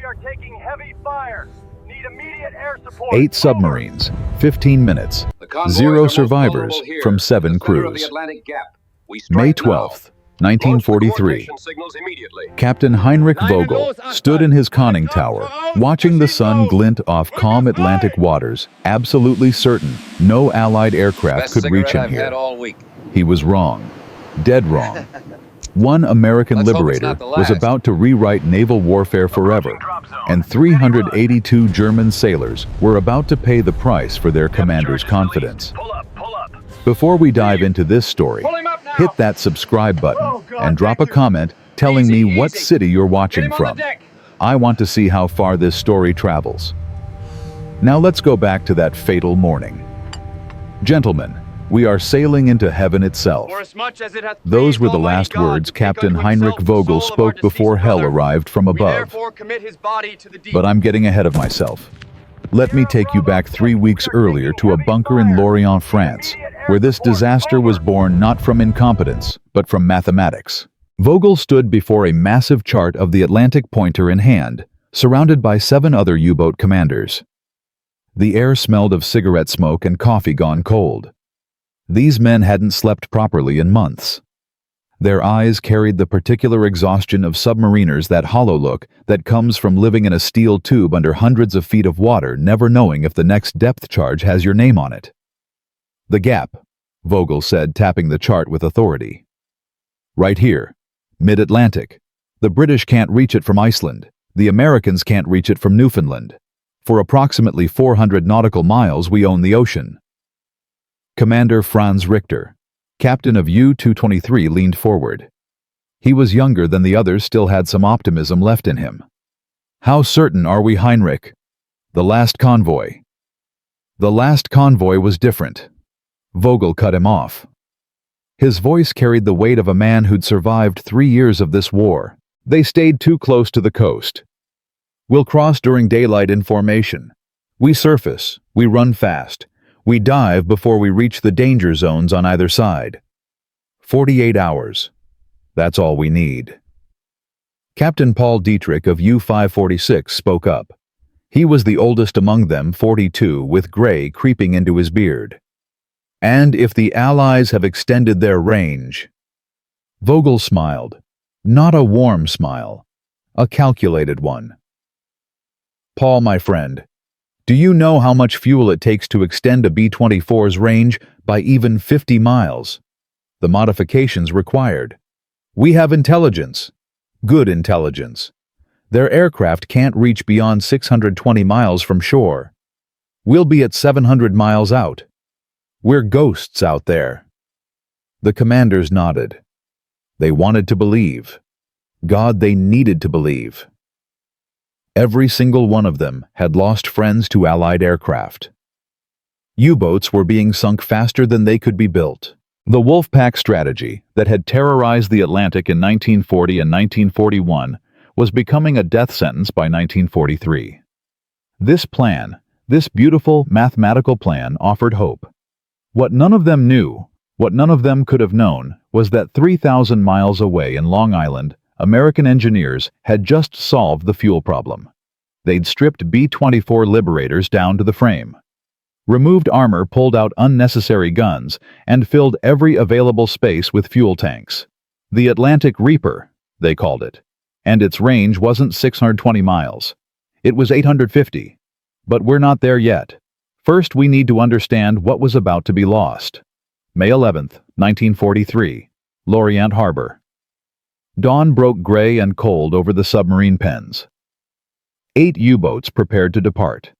We are taking heavy fire. Need immediate air support. 8 submarines, 15 minutes, 0 survivors from 7 crews. May 12th, 1943. Captain Heinrich Vogel stood in his conning tower, watching the sun glint off calm Atlantic waters, absolutely certain no Allied aircraft could reach him here. He was wrong. Dead wrong. One American Liberator was about to rewrite naval warfare forever, and 382 German sailors were about to pay the price for their commander's confidence. Before we dive into this story, hit that subscribe button and drop a comment telling me what city you're watching from. I want to see how far this story travels. Now let's go back to that fatal morning. Gentlemen, we are sailing into heaven itself. Those were the last words Captain Heinrich Vogel spoke before hell arrived from above. But I'm getting ahead of myself. Let me take you back 3 weeks earlier to a bunker in Lorient, France, where this disaster was born not from incompetence, but from mathematics. Vogel stood before a massive chart of the Atlantic pointer in hand, surrounded by 7 other U-boat commanders. The air smelled of cigarette smoke and coffee gone cold. These men hadn't slept properly in months. Their eyes carried the particular exhaustion of submariners, that hollow look that comes from living in a steel tube under hundreds of feet of water, never knowing if the next depth charge has your name on it. "The gap," Vogel said, tapping the chart with authority. "Right here, mid-Atlantic. The British can't reach it from Iceland. The Americans can't reach it from Newfoundland. For approximately 400 nautical miles, we own the ocean." Commander Franz Richter, captain of U-223, leaned forward. He was younger than the others, still had some optimism left in him. "How certain are we, Heinrich? The last convoy." "The last convoy was different." Vogel cut him off. His voice carried the weight of a man who'd survived 3 years of this war. "They stayed too close to the coast. We'll cross during daylight in formation. We surface, we run fast. We dive before we reach the danger zones on either side. 48 hours. That's all we need." Captain Paul Dietrich of U-546 spoke up. He was the oldest among them, 42, with gray creeping into his beard. "And if the Allies have extended their range..." Vogel smiled. Not a warm smile, a calculated one. "Paul, my friend, do you know how much fuel it takes to extend a B-24's range by even 50 miles? The modifications required. We have intelligence. Good intelligence. Their aircraft can't reach beyond 620 miles from shore. We'll be at 700 miles out. We're ghosts out there." The commanders nodded. They wanted to believe. God, they needed to believe. Every single one of them had lost friends to Allied aircraft. U-boats were being sunk faster than they could be built. The Wolfpack strategy that had terrorized the Atlantic in 1940 and 1941 was becoming a death sentence by 1943. This plan, this beautiful mathematical plan, offered hope. What none of them knew, what none of them could have known, was that 3,000 miles away in Long Island, American engineers had just solved the fuel problem. They'd stripped B-24 Liberators down to the frame, removed armor, pulled out unnecessary guns, and filled every available space with fuel tanks. The Atlantic Reaper, they called it, and its range wasn't 620 miles. It was 850. But we're not there yet. First, we need to understand what was about to be lost. May 11th, 1943, Lorient Harbor. Dawn broke gray and cold over the submarine pens. 8 U-boats prepared to depart.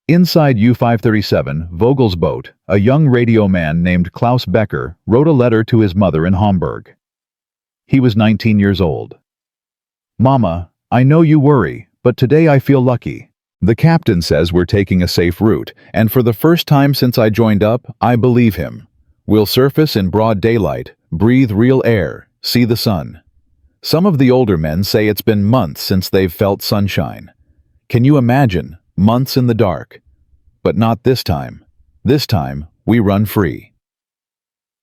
Inside U-537, Vogel's boat, a young radio man named Klaus Becker wrote a letter to his mother in Hamburg. He was 19 years old. "Mama, I know you worry, but today I feel lucky. The captain says we're taking a safe route, and for the first time since I joined up, I believe him. We'll surface in broad daylight, breathe real air, see the sun. Some of the older men say it's been months since they've felt sunshine. Can you imagine? Months in the dark. But not this time. This time, we run free."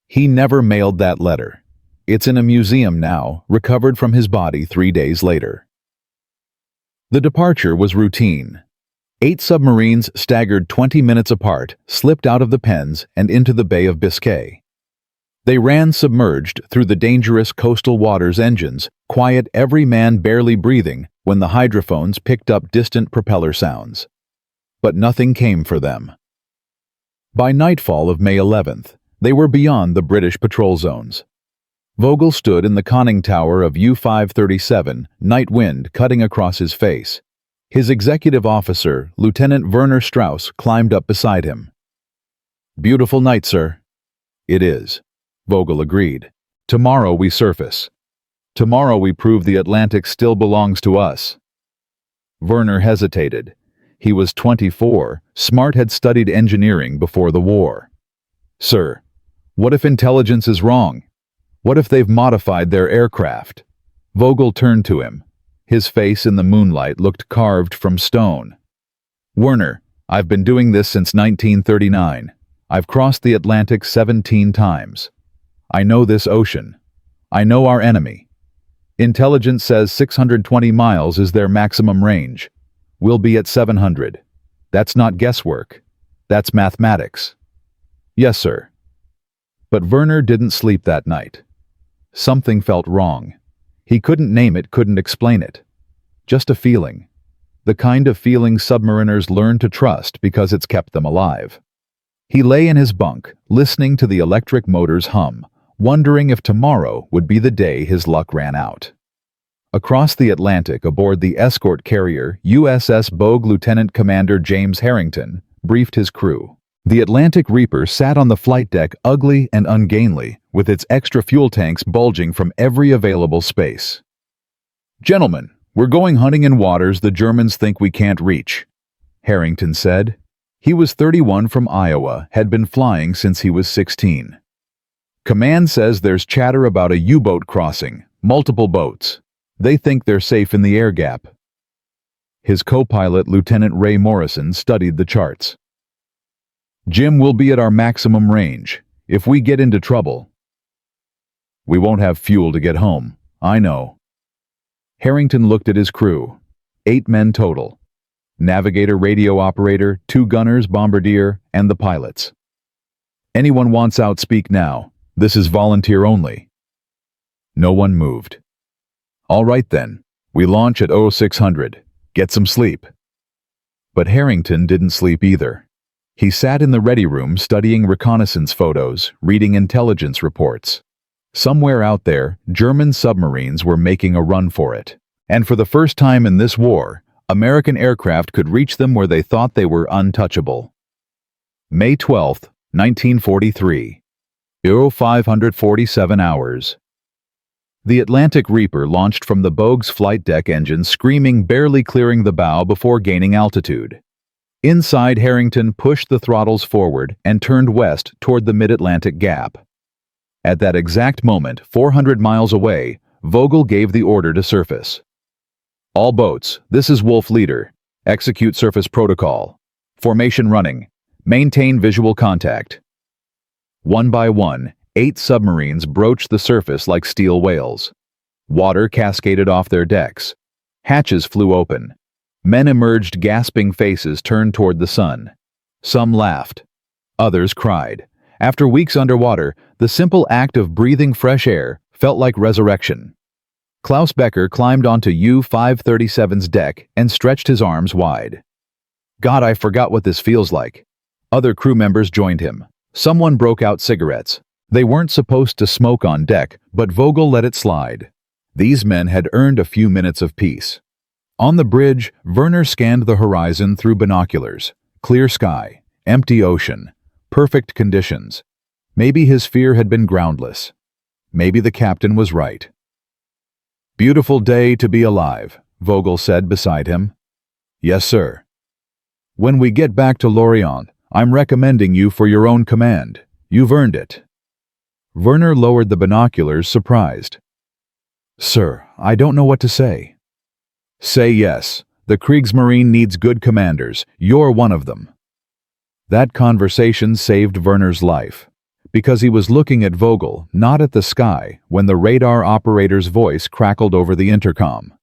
He never mailed that letter. It's in a museum now, recovered from his body 3 days later. The departure was routine. 8 submarines staggered 20 minutes apart, slipped out of the pens and into the Bay of Biscay. They ran submerged through the dangerous coastal waters engines, quiet, every man barely breathing when the hydrophones picked up distant propeller sounds. But nothing came for them. By nightfall of May 11th, they were beyond the British patrol zones. Vogel stood in the conning tower of U-537, night wind cutting across his face. His executive officer, Lieutenant Werner Strauss, climbed up beside him. "Beautiful night, sir." "It is," Vogel agreed. "Tomorrow we surface. Tomorrow we prove the Atlantic still belongs to us." Werner hesitated. He was 24, Smart had studied engineering before the war. "Sir, what if intelligence is wrong? What if they've modified their aircraft?" Vogel turned to him. His face in the moonlight looked carved from stone. "Werner, I've been doing this since 1939. I've crossed the Atlantic 17 times. I know this ocean. I know our enemy. Intelligence says 620 miles is their maximum range. We'll be at 700. That's not guesswork. That's mathematics." "Yes, sir." But Werner didn't sleep that night. Something felt wrong. He couldn't name it, couldn't explain it. Just a feeling. The kind of feeling submariners learn to trust because it's kept them alive. He lay in his bunk, listening to the electric motors hum, wondering if tomorrow would be the day his luck ran out. Across the Atlantic aboard the escort carrier USS Bogue, Lieutenant Commander James Harrington briefed his crew. The Atlantic Reaper sat on the flight deck, ugly and ungainly, with its extra fuel tanks bulging from every available space. "Gentlemen, we're going hunting in waters the Germans think we can't reach," Harrington said. He was 31, from Iowa, had been flying since he was 16. "Command says there's chatter about a U-boat crossing, multiple boats. They think they're safe in the air gap." His co-pilot, Lieutenant Ray Morrison, studied the charts. "Jim, we'll be at our maximum range. If we get into trouble..." "We won't have fuel to get home. I know." Harrington looked at his crew. 8 men total. Navigator, radio operator, 2 gunners, bombardier, and the pilots. "Anyone wants out, speak now. This is volunteer only." No one moved. "All right then. We launch at 0600. Get some sleep." But Harrington didn't sleep either. He sat in the ready room studying reconnaissance photos, reading intelligence reports. Somewhere out there, German submarines were making a run for it. And for the first time in this war, American aircraft could reach them where they thought they were untouchable. May 12, 1943. 547 hours. The Atlantic Reaper launched from the Bogue's flight deck engine, screaming, barely clearing the bow before gaining altitude. Inside, Harrington pushed the throttles forward and turned west toward the mid-Atlantic gap. At that exact moment, 400 miles away, Vogel gave the order to surface. "All boats, this is Wolf leader. Execute surface protocol. Formation running. Maintain visual contact." One by one, 8 submarines broached the surface like steel whales. Water cascaded off their decks. Hatches flew open. Men emerged, gasping faces turned toward the sun. Some laughed. Others cried. After weeks underwater, the simple act of breathing fresh air felt like resurrection. Klaus Becker climbed onto U-537's deck and stretched his arms wide. "God, I forgot what this feels like." Other crew members joined him. Someone broke out cigarettes. They weren't supposed to smoke on deck, but Vogel let it slide. These men had earned a few minutes of peace. On the bridge, Werner scanned the horizon through binoculars. Clear sky, empty ocean, perfect conditions. Maybe his fear had been groundless. Maybe the captain was right. "Beautiful day to be alive," Vogel said beside him. "Yes, sir." "When we get back to Lorient, I'm recommending you for your own command. You've earned it." Werner lowered the binoculars, surprised. "Sir, I don't know what to say." "Say yes. The Kriegsmarine needs good commanders. You're one of them." That conversation saved Werner's life, because he was looking at Vogel, not at the sky, when the radar operator's voice crackled over the intercom.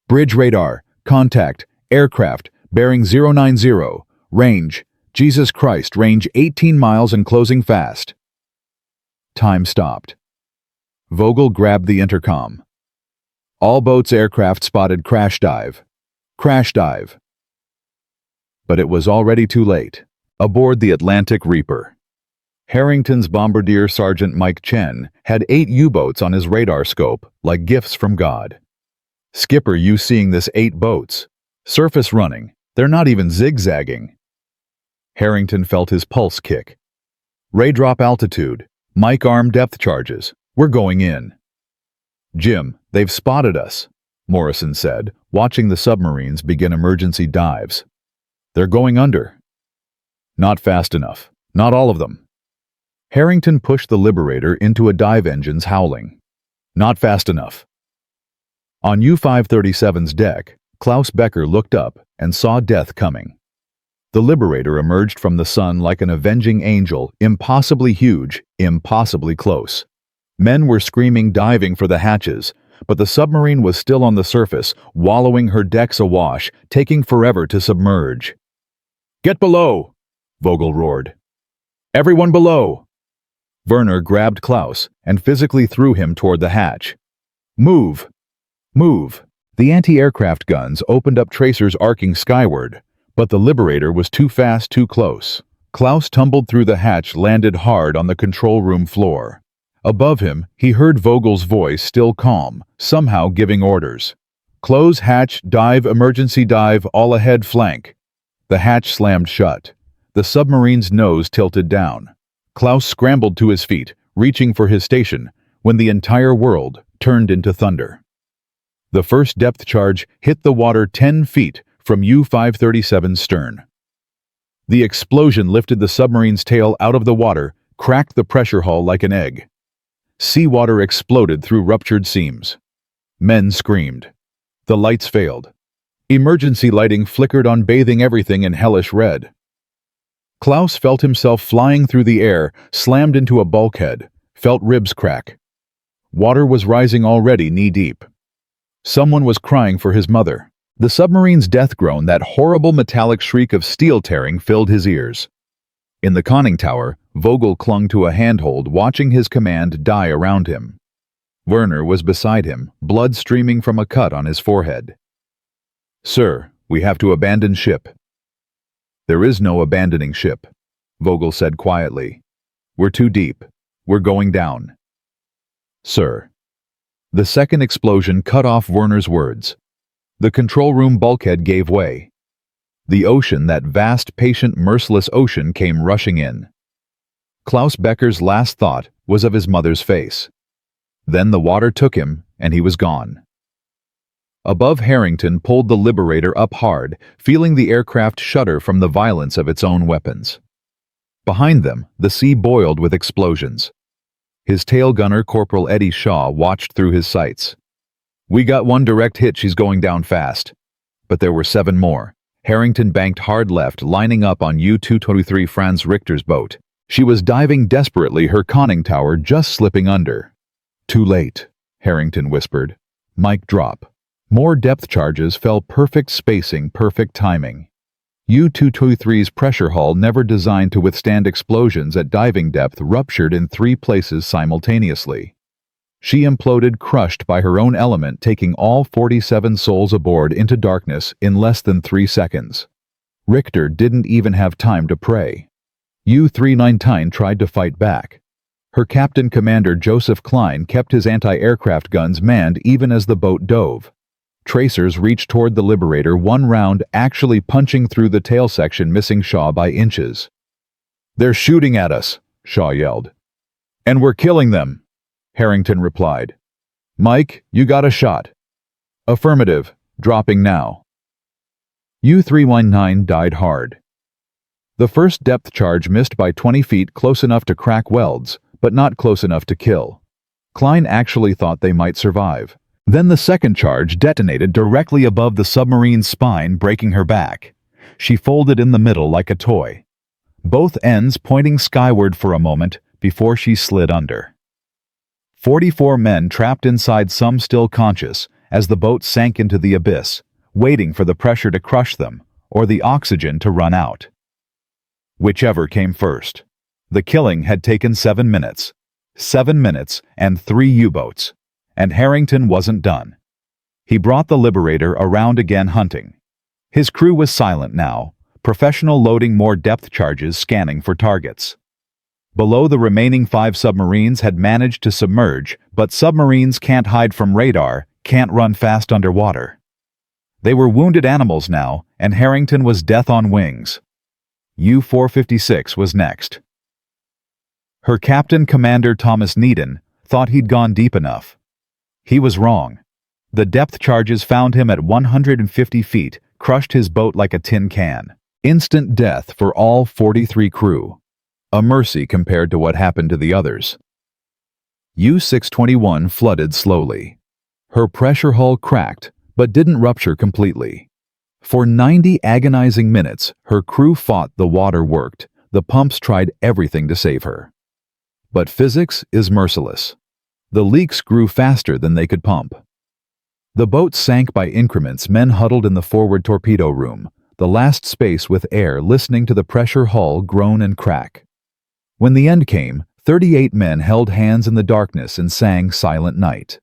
"Bridge radar, Contact, aircraft, bearing 090, range, Jesus Christ, range 18 miles and closing fast. Time stopped. Vogel grabbed the intercom. All boats aircraft spotted crash dive. Crash dive. But it was already too late. Aboard the Atlantic Reaper, Harrington's bombardier Sergeant Mike Chen had 8 U-boats on his radar scope, like gifts from God. Skipper, you seeing this 8 boats? Surface running. They're not even zigzagging. Harrington felt his pulse kick. Ray drop altitude. Mike arm depth charges. We're going in. Jim, they've spotted us, Morrison said, watching the submarines begin emergency dives. They're going under. Not fast enough. Not all of them. Harrington pushed the Liberator into a dive engine's howling. Not fast enough. On U-537's deck, Klaus Becker looked up and saw death coming. The Liberator emerged from the sun like an avenging angel, impossibly huge, impossibly close. Men were screaming, diving for the hatches, but the submarine was still on the surface, wallowing her decks awash, taking forever to submerge. "Get below!" Vogel roared. "Everyone below!" Werner grabbed Klaus and physically threw him toward the hatch. "Move! Move!" The anti-aircraft guns opened up tracers arcing skyward, but the Liberator was too fast, too close. Klaus tumbled through the hatch, landed hard on the control room floor. Above him, he heard Vogel's voice, still calm, somehow giving orders. "Close hatch, dive, emergency dive, all ahead flank." The hatch slammed shut. The submarine's nose tilted down. Klaus scrambled to his feet, reaching for his station, when the entire world turned into thunder. The first depth charge hit the water 10 feet from U-537's stern. The explosion lifted the submarine's tail out of the water, cracked the pressure hull like an egg. Seawater exploded through ruptured seams. Men screamed. The lights failed. Emergency lighting flickered on, bathing everything in hellish red. Klaus felt himself flying through the air, slammed into a bulkhead, felt ribs crack. Water was rising already knee-deep. Someone was crying for his mother. The submarine's death groan, that horrible metallic shriek of steel tearing, filled his ears. In the conning tower, Vogel clung to a handhold, watching his command die around him. Werner was beside him, blood streaming from a cut on his forehead. "Sir, we have to abandon ship." "There is no abandoning ship," Vogel said quietly. "We're too deep. We're going down." "Sir." The second explosion cut off Werner's words. The control room bulkhead gave way. The ocean, that vast, patient, merciless ocean, came rushing in. Klaus Becker's last thought was of his mother's face. Then the water took him, and he was gone. Above, Harrington pulled the Liberator up hard, feeling the aircraft shudder from the violence of its own weapons. Behind them, the sea boiled with explosions. His tail gunner, Corporal Eddie Shaw, watched through his sights. "We got one direct hit, she's going down fast." But there were 7 more. Harrington banked hard left, lining up on U-223 Franz Richter's boat. She was diving desperately, her conning tower just slipping under. "Too late," Harrington whispered. Mic drop. More depth charges fell, perfect spacing, perfect timing. U-223's pressure hull, never designed to withstand explosions at diving depth, ruptured in 3 places simultaneously. She imploded, crushed by her own element, taking all 47 souls aboard into darkness in less than 3 seconds. Richter didn't even have time to pray. U-319 tried to fight back. Her captain commander, Joseph Klein, kept his anti-aircraft guns manned even as the boat dove. Tracers reached toward the Liberator, one round actually punching through the tail section, missing Shaw by inches. "They're shooting at us," Shaw yelled. "And we're killing them," Harrington replied. "Mike, you got a shot?" "Affirmative. Dropping now." U-319 died hard. The first depth charge missed by 20 feet, close enough to crack welds, but not close enough to kill. Klein actually thought they might survive. Then the second charge detonated directly above the submarine's spine, breaking her back. She folded in the middle like a toy, both ends pointing skyward for a moment before she slid under. 44 men trapped inside, some still conscious, as the boat sank into the abyss, waiting for the pressure to crush them or the oxygen to run out. Whichever came first. The killing had taken 7 minutes. 7 minutes and 3 U-boats. And Harrington wasn't done. He brought the Liberator around again hunting. His crew was silent now, professional loading more depth charges scanning for targets. Below, the remaining 5 submarines had managed to submerge, but submarines can't hide from radar, can't run fast underwater. They were wounded animals now, and Harrington was death on wings. U-456 was next. Her captain, Commander Thomas Needon, thought he'd gone deep enough. He was wrong. The depth charges found him at 150 feet, crushed his boat like a tin can. Instant death for all 43 crew. A mercy compared to what happened to the others. U-621 flooded slowly. Her pressure hull cracked, but didn't rupture completely. For 90 agonizing minutes, her crew fought the water worked. The pumps tried everything to save her. But physics is merciless. The leaks grew faster than they could pump. The boat sank by increments. Men huddled in the forward torpedo room, the last space with air, listening to the pressure hull groan and crack. When the end came, 38 men held hands in the darkness and sang Silent Night.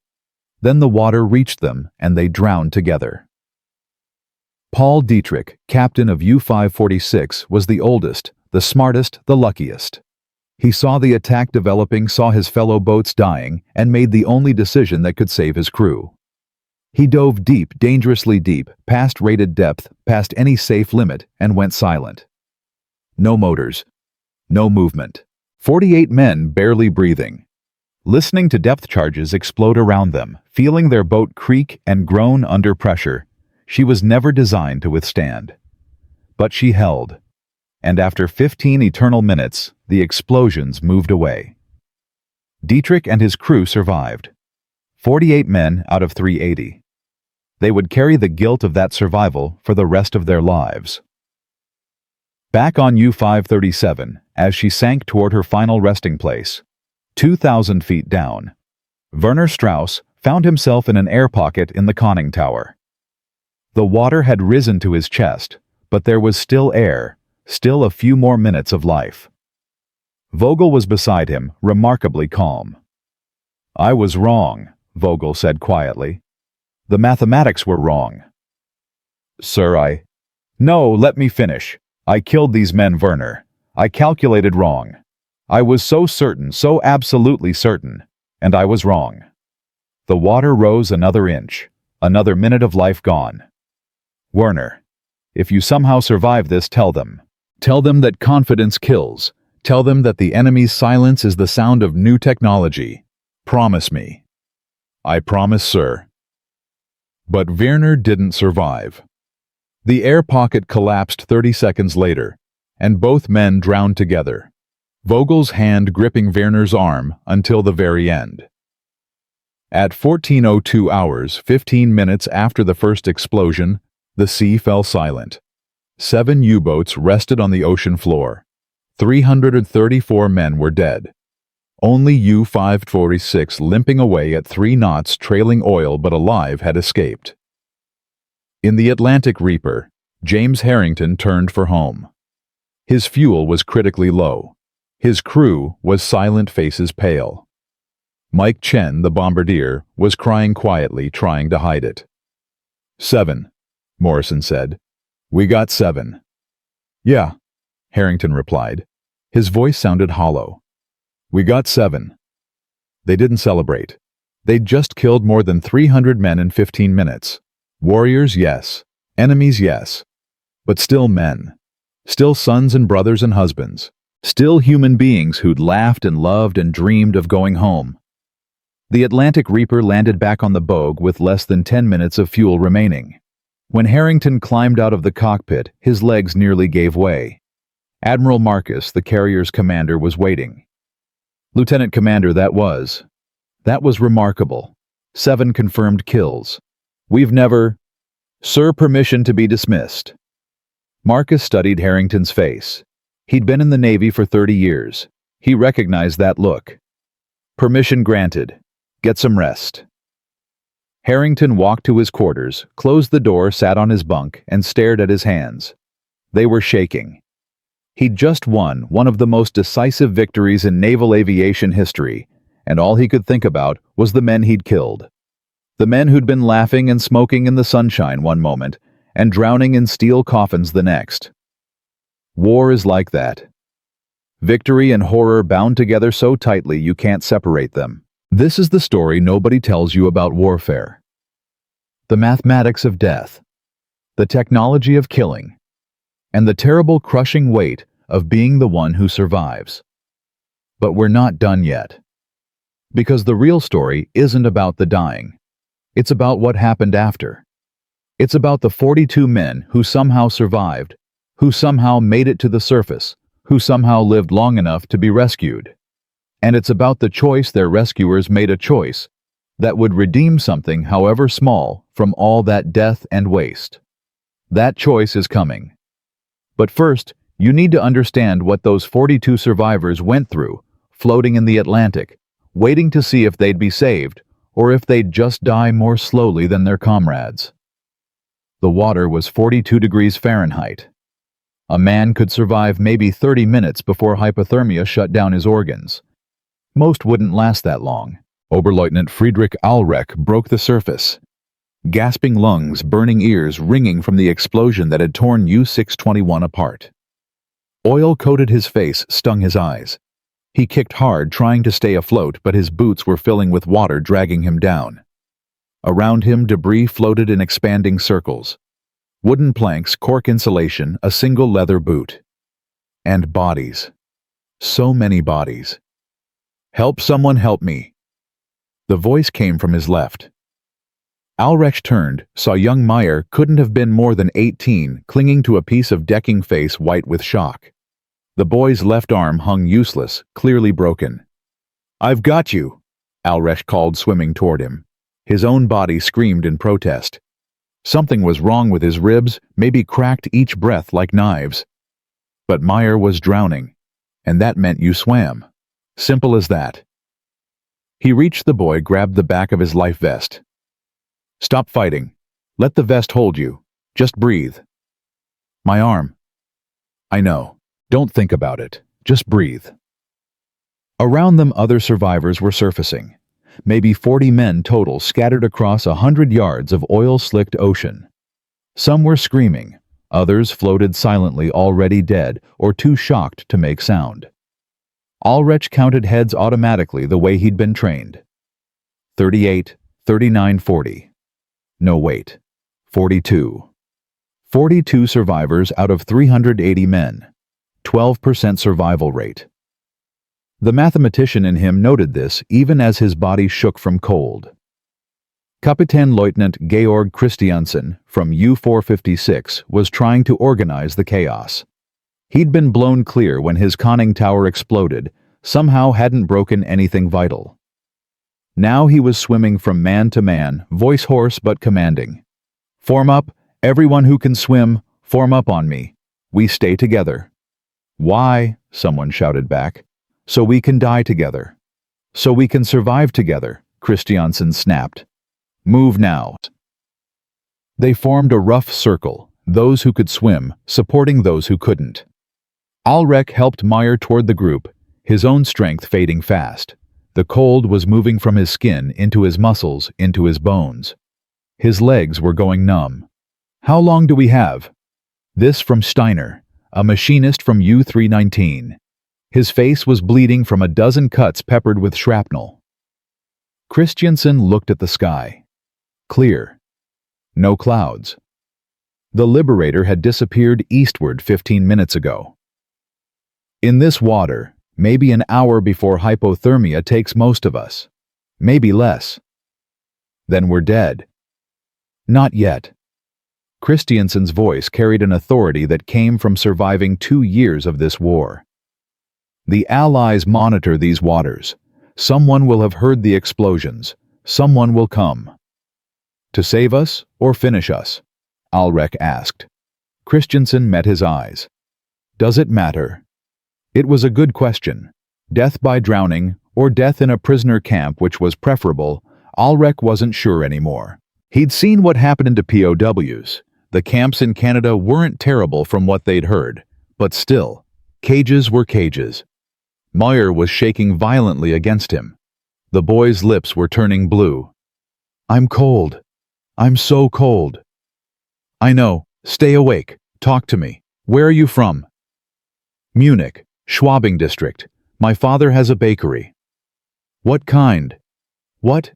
Then the water reached them, and they drowned together. Paul Dietrich, captain of U-546, was the oldest, the smartest, the luckiest. He saw the attack developing, saw his fellow boats dying, and made the only decision that could save his crew. He dove deep, dangerously deep, past rated depth, past any safe limit, and went silent. No motors. No movement. 48 men barely breathing. Listening to depth charges explode around them, feeling their boat creak and groan under pressure. She was never designed to withstand. But she held. And after 15 eternal minutes, the explosions moved away. Dietrich and his crew survived. 48 men out of 380. They would carry the guilt of that survival for the rest of their lives. Back on U-537, as she sank toward her final resting place, 2,000 feet down, Werner Strauss found himself in an air pocket in the conning tower. The water had risen to his chest, but there was still air, still a few more minutes of life. Vogel was beside him, remarkably calm. "I was wrong," Vogel said quietly. "The mathematics were wrong." "Sir, No, let me finish. I killed these men, Werner. I calculated wrong. I was so certain, so absolutely certain, and I was wrong." The water rose another inch, another minute of life gone. "Werner, if you somehow survive this, tell them. Tell them that confidence kills. Tell them that the enemy's silence is the sound of new technology. Promise me." "I promise, sir." But Werner didn't survive. The air pocket collapsed 30 seconds later, and both men drowned together, Vogel's hand gripping Werner's arm until the very end. At 14:02 hours, 15 minutes after the first explosion, the sea fell silent. 7 U-boats rested on the ocean floor. 334 men were dead. Only U-546, limping away at 3 knots, trailing oil but alive, had escaped. In the Atlantic Reaper, James Harrington turned for home. His fuel was critically low. His crew was silent, faces pale. Mike Chen, the bombardier, was crying quietly, trying to hide it. "7, Morrison said. "We got 7. "Yeah," Harrington replied. His voice sounded hollow. "We got 7. They didn't celebrate. They'd just killed more than 300 men in 15 minutes. Warriors, yes. Enemies, yes. But still men. Still sons and brothers and husbands. Still human beings who'd laughed and loved and dreamed of going home. The Atlantic Reaper landed back on the Bogue with less than 10 minutes of fuel remaining. When Harrington climbed out of the cockpit, his legs nearly gave way. Admiral Marcus, the carrier's commander, was waiting. "Lieutenant Commander, that was remarkable. 7 confirmed kills. We've never... Sir, permission to be dismissed." Marcus studied Harrington's face. He'd been in the Navy for 30 years. He recognized that look. "Permission granted. Get some rest." Harrington walked to his quarters, closed the door, sat on his bunk, and stared at his hands. They were shaking. He'd just won one of the most decisive victories in naval aviation history, and all he could think about was the men he'd killed. The men who'd been laughing and smoking in the sunshine one moment, and drowning in steel coffins the next. War is like that. Victory and horror bound together so tightly you can't separate them. This is the story nobody tells you about warfare. The mathematics of death, the technology of killing, and the terrible crushing weight of being the one who survives. But we're not done yet. Because the real story isn't about the dying. It's about what happened after. It's about the 42 men who somehow survived, who somehow made it to the surface, who somehow lived long enough to be rescued. And it's about the choice their rescuers made, a choice that would redeem something, however small, from all that death and waste. That choice is coming. But first, you need to understand what those 42 survivors went through, floating in the Atlantic, waiting to see if they'd be saved, or if they'd just die more slowly than their comrades. The water was 42 degrees Fahrenheit. A man could survive maybe 30 minutes before hypothermia shut down his organs. Most wouldn't last that long. Oberleutnant Friedrich Alreck broke the surface. Gasping lungs, burning ears, ringing from the explosion that had torn U-621 apart. Oil coated his face, stung his eyes. He kicked hard, trying to stay afloat, but his boots were filling with water, dragging him down. Around him, debris floated in expanding circles. Wooden planks, cork insulation, a single leather boot. And bodies. So many bodies. "Help, someone help me." The voice came from his left. Alrecht turned, saw young Meyer, couldn't have been more than 18, clinging to a piece of decking, face white with shock. The boy's left arm hung useless, clearly broken. "I've got you," Alrecht called, swimming toward him. His own body screamed in protest. Something was wrong with his ribs, maybe cracked each breath like knives. But Meyer was drowning, and that meant you swam. Simple as that. He reached the boy, grabbed the back of his life vest. "Stop fighting. Let the vest hold you. Just breathe." "My arm." "I know. Don't think about it. Just breathe." Around them, other survivors were surfacing. Maybe 40 men total, scattered across 100 yards of oil-slicked ocean. Some were screaming. Others floated silently, already dead or too shocked to make sound. Alrecht counted heads automatically, the way he'd been trained. 38, 39, 40. No, wait. 42. 42 survivors out of 380 men. 12% survival rate. The mathematician in him noted this even as his body shook from cold. Kapitänleutnant Georg Christiansen from U-456 was trying to organize the chaos. He'd been blown clear when his conning tower exploded, somehow hadn't broken anything vital. Now he was swimming from man to man, voice hoarse but commanding. "Form up, everyone who can swim, form up on me. We stay together." "Why?" someone shouted back. "So we can die together. So we can survive together," Christiansen snapped. "Move now." They formed a rough circle, those who could swim, supporting those who couldn't. Alrecht helped Meyer toward the group, his own strength fading fast. The cold was moving from his skin into his muscles, into his bones. His legs were going numb. "How long do we have?" This from Steiner, a machinist from U-319. His face was bleeding from a dozen cuts peppered with shrapnel. Christiansen looked at the sky. Clear. No clouds. The Liberator had disappeared eastward 15 minutes ago. In this water, maybe an hour before hypothermia takes most of us. Maybe less. Then we're dead. Not yet. Christiansen's voice carried an authority that came from surviving 2 years of this war. The Allies monitor these waters. Someone will have heard the explosions. Someone will come. To save us or finish us? Alrecht asked. Christiansen met his eyes. Does it matter? It was a good question. Death by drowning or death in a prisoner camp, which was preferable, Ulrich wasn't sure anymore. He'd seen what happened to POWs. The camps in Canada weren't terrible from what they'd heard, but still, cages were cages. Meyer was shaking violently against him. The boy's lips were turning blue. "I'm cold. I'm so cold." "I know. Stay awake. Talk to me. Where are you from?" "Munich, Schwabing district. My father has a bakery." "What kind?" "What?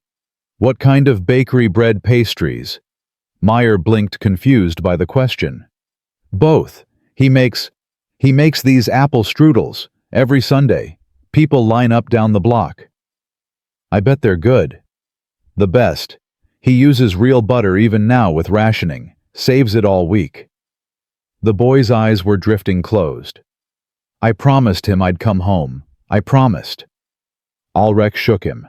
What kind of bakery bread pastries?" Meyer blinked, confused by the question. "Both. He makes these apple strudels every Sunday. People line up down the block." "I bet they're good." "The best. He uses real butter even now with rationing. Saves it all week." The boy's eyes were drifting closed. "I promised him I'd come home. I promised." Ulrich shook him.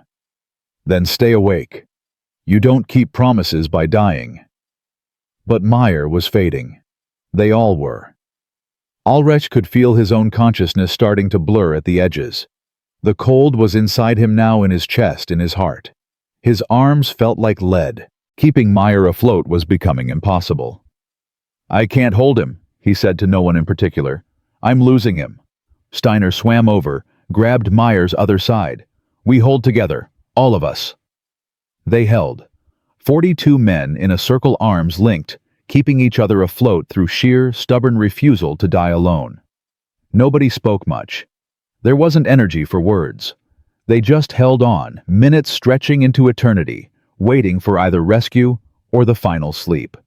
"Then stay awake. You don't keep promises by dying." But Meyer was fading. They all were. Ulrich could feel his own consciousness starting to blur at the edges. The cold was inside him now, in his chest, in his heart. His arms felt like lead. Keeping Meyer afloat was becoming impossible. "I can't hold him," he said to no one in particular. "I'm losing him." Steiner swam over, grabbed Meyer's other side. "We hold together, all of us." They held. 42 men in a circle, arms linked, keeping each other afloat through sheer, stubborn refusal to die alone. Nobody spoke much. There wasn't energy for words. They just held on, minutes stretching into eternity, waiting for either rescue or the final sleep.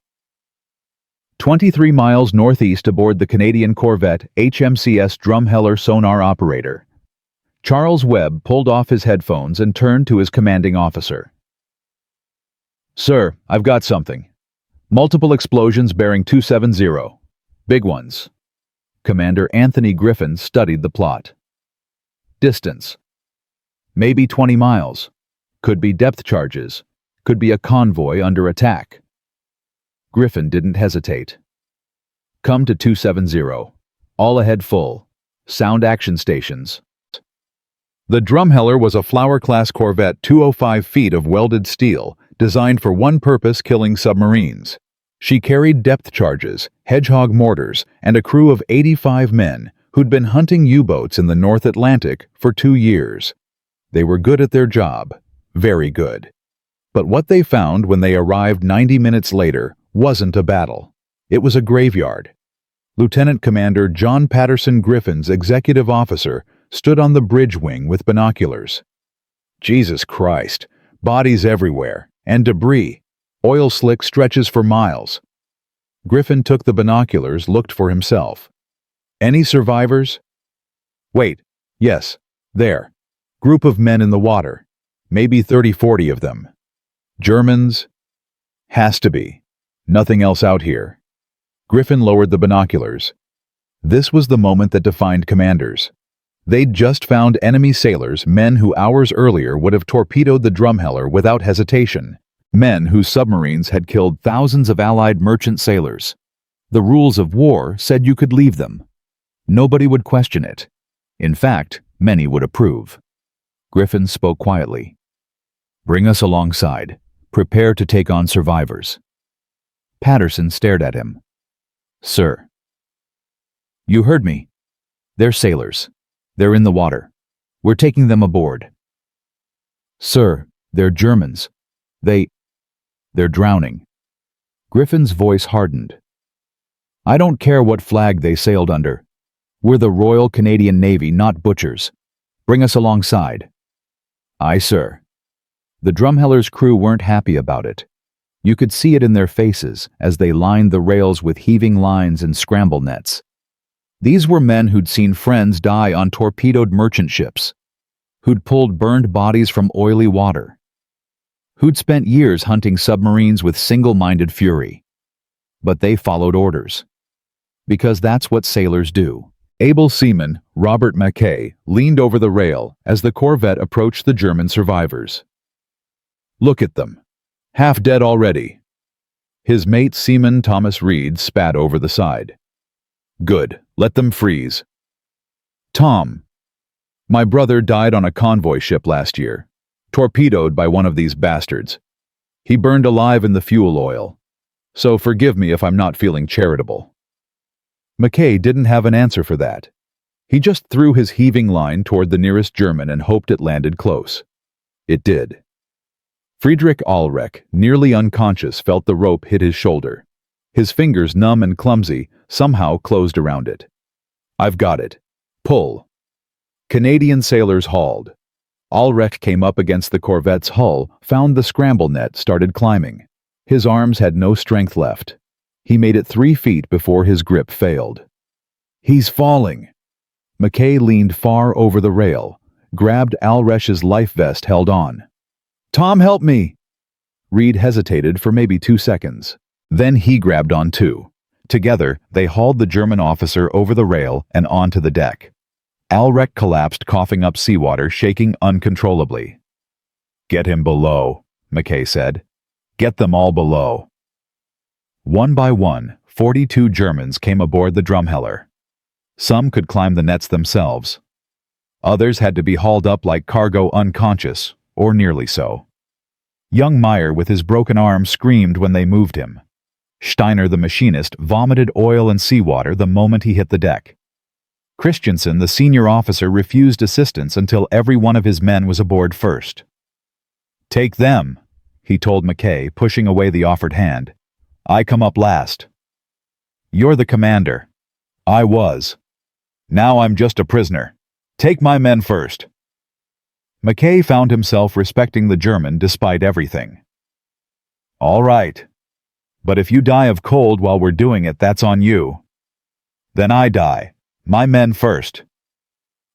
23 miles northeast, aboard the Canadian corvette HMCS Drumheller sonar operator, Charles Webb pulled off his headphones and turned to his commanding officer. "Sir, I've got something. Multiple explosions bearing 270. Big ones." Commander Anthony Griffin studied the plot. "Distance. Maybe 20 miles. Could be depth charges. Could be a convoy under attack." Griffin didn't hesitate. "Come to 270. All ahead full. Sound action stations." The Drumheller was a Flower-class corvette, 205 feet of welded steel, designed for one purpose: killing submarines. She carried depth charges, Hedgehog mortars, and a crew of 85 men who'd been hunting U-boats in the North Atlantic for 2 years. They were good at their job, very good. But what they found when they arrived 90 minutes later wasn't a battle. It was a graveyard. Lieutenant Commander John Patterson Griffin's executive officer stood on the bridge wing with binoculars. Jesus Christ, bodies everywhere, and debris. Oil slick stretches for miles. Griffin took the binoculars, looked for himself. "Any survivors?" "Wait, yes, there. Group of men in the water. Maybe 30-40 of them. Germans? Has to be. Nothing else out here." Griffin lowered the binoculars. This was the moment that defined commanders. They'd just found enemy sailors, men who hours earlier would have torpedoed the Drumheller without hesitation. Men whose submarines had killed thousands of Allied merchant sailors. The rules of war said you could leave them. Nobody would question it. In fact, many would approve. Griffin spoke quietly. "Bring us alongside. Prepare to take on survivors." Patterson stared at him. "Sir." "You heard me. They're sailors. They're in the water. We're taking them aboard." "Sir, they're Germans. They're drowning." Griffin's voice hardened. "I don't care what flag they sailed under. We're the Royal Canadian Navy, not butchers. Bring us alongside." "Aye, sir." The Drumheller's crew weren't happy about it. You could see it in their faces as they lined the rails with heaving lines and scramble nets. These were men who'd seen friends die on torpedoed merchant ships, who'd pulled burned bodies from oily water, who'd spent years hunting submarines with single-minded fury. But they followed orders. Because that's what sailors do. Able seaman Robert Mackay leaned over the rail as the corvette approached the German survivors. "Look at them. Half dead already." His mate, Seaman Thomas Reed, spat over the side. "Good. Let them freeze." "Tom. My brother died on a convoy ship last year. torpedoed by one of these bastards. He burned alive in the fuel oil. So forgive me if I'm not feeling charitable." McKay didn't have an answer for that. He just threw his heaving line toward the nearest German and hoped it landed close. It did. Friedrich Ahlreck, nearly unconscious, felt the rope hit his shoulder. His fingers, numb and clumsy, somehow closed around it. "I've got it. Pull." Canadian sailors hauled. Ahlreck came up against the corvette's hull, found the scramble net, started climbing. His arms had no strength left. He made it 3 feet before his grip failed. "He's falling." McKay leaned far over the rail, grabbed Ahlreck's life vest, held on. "Tom, help me!" Reed hesitated for maybe 2 seconds. Then he grabbed on too. Together, they hauled the German officer over the rail and onto the deck. Ahlreck collapsed, coughing up seawater, shaking uncontrollably. "Get him below," McKay said. "Get them all below." One by one, 42 Germans came aboard the Drumheller. Some could climb the nets themselves. Others had to be hauled up like cargo, unconscious, or nearly so. Young Meyer, with his broken arm, screamed when they moved him. Steiner, the machinist, vomited oil and seawater the moment he hit the deck. Christensen, the senior officer, refused assistance until every one of his men was aboard first. "Take them," he told McKay, pushing away the offered hand. "I come up last." "You're the commander." "I was. Now I'm just a prisoner. Take my men first." McKay found himself respecting the German despite everything. "All right. But if you die of cold while we're doing it, that's on you." "Then I die. My men first."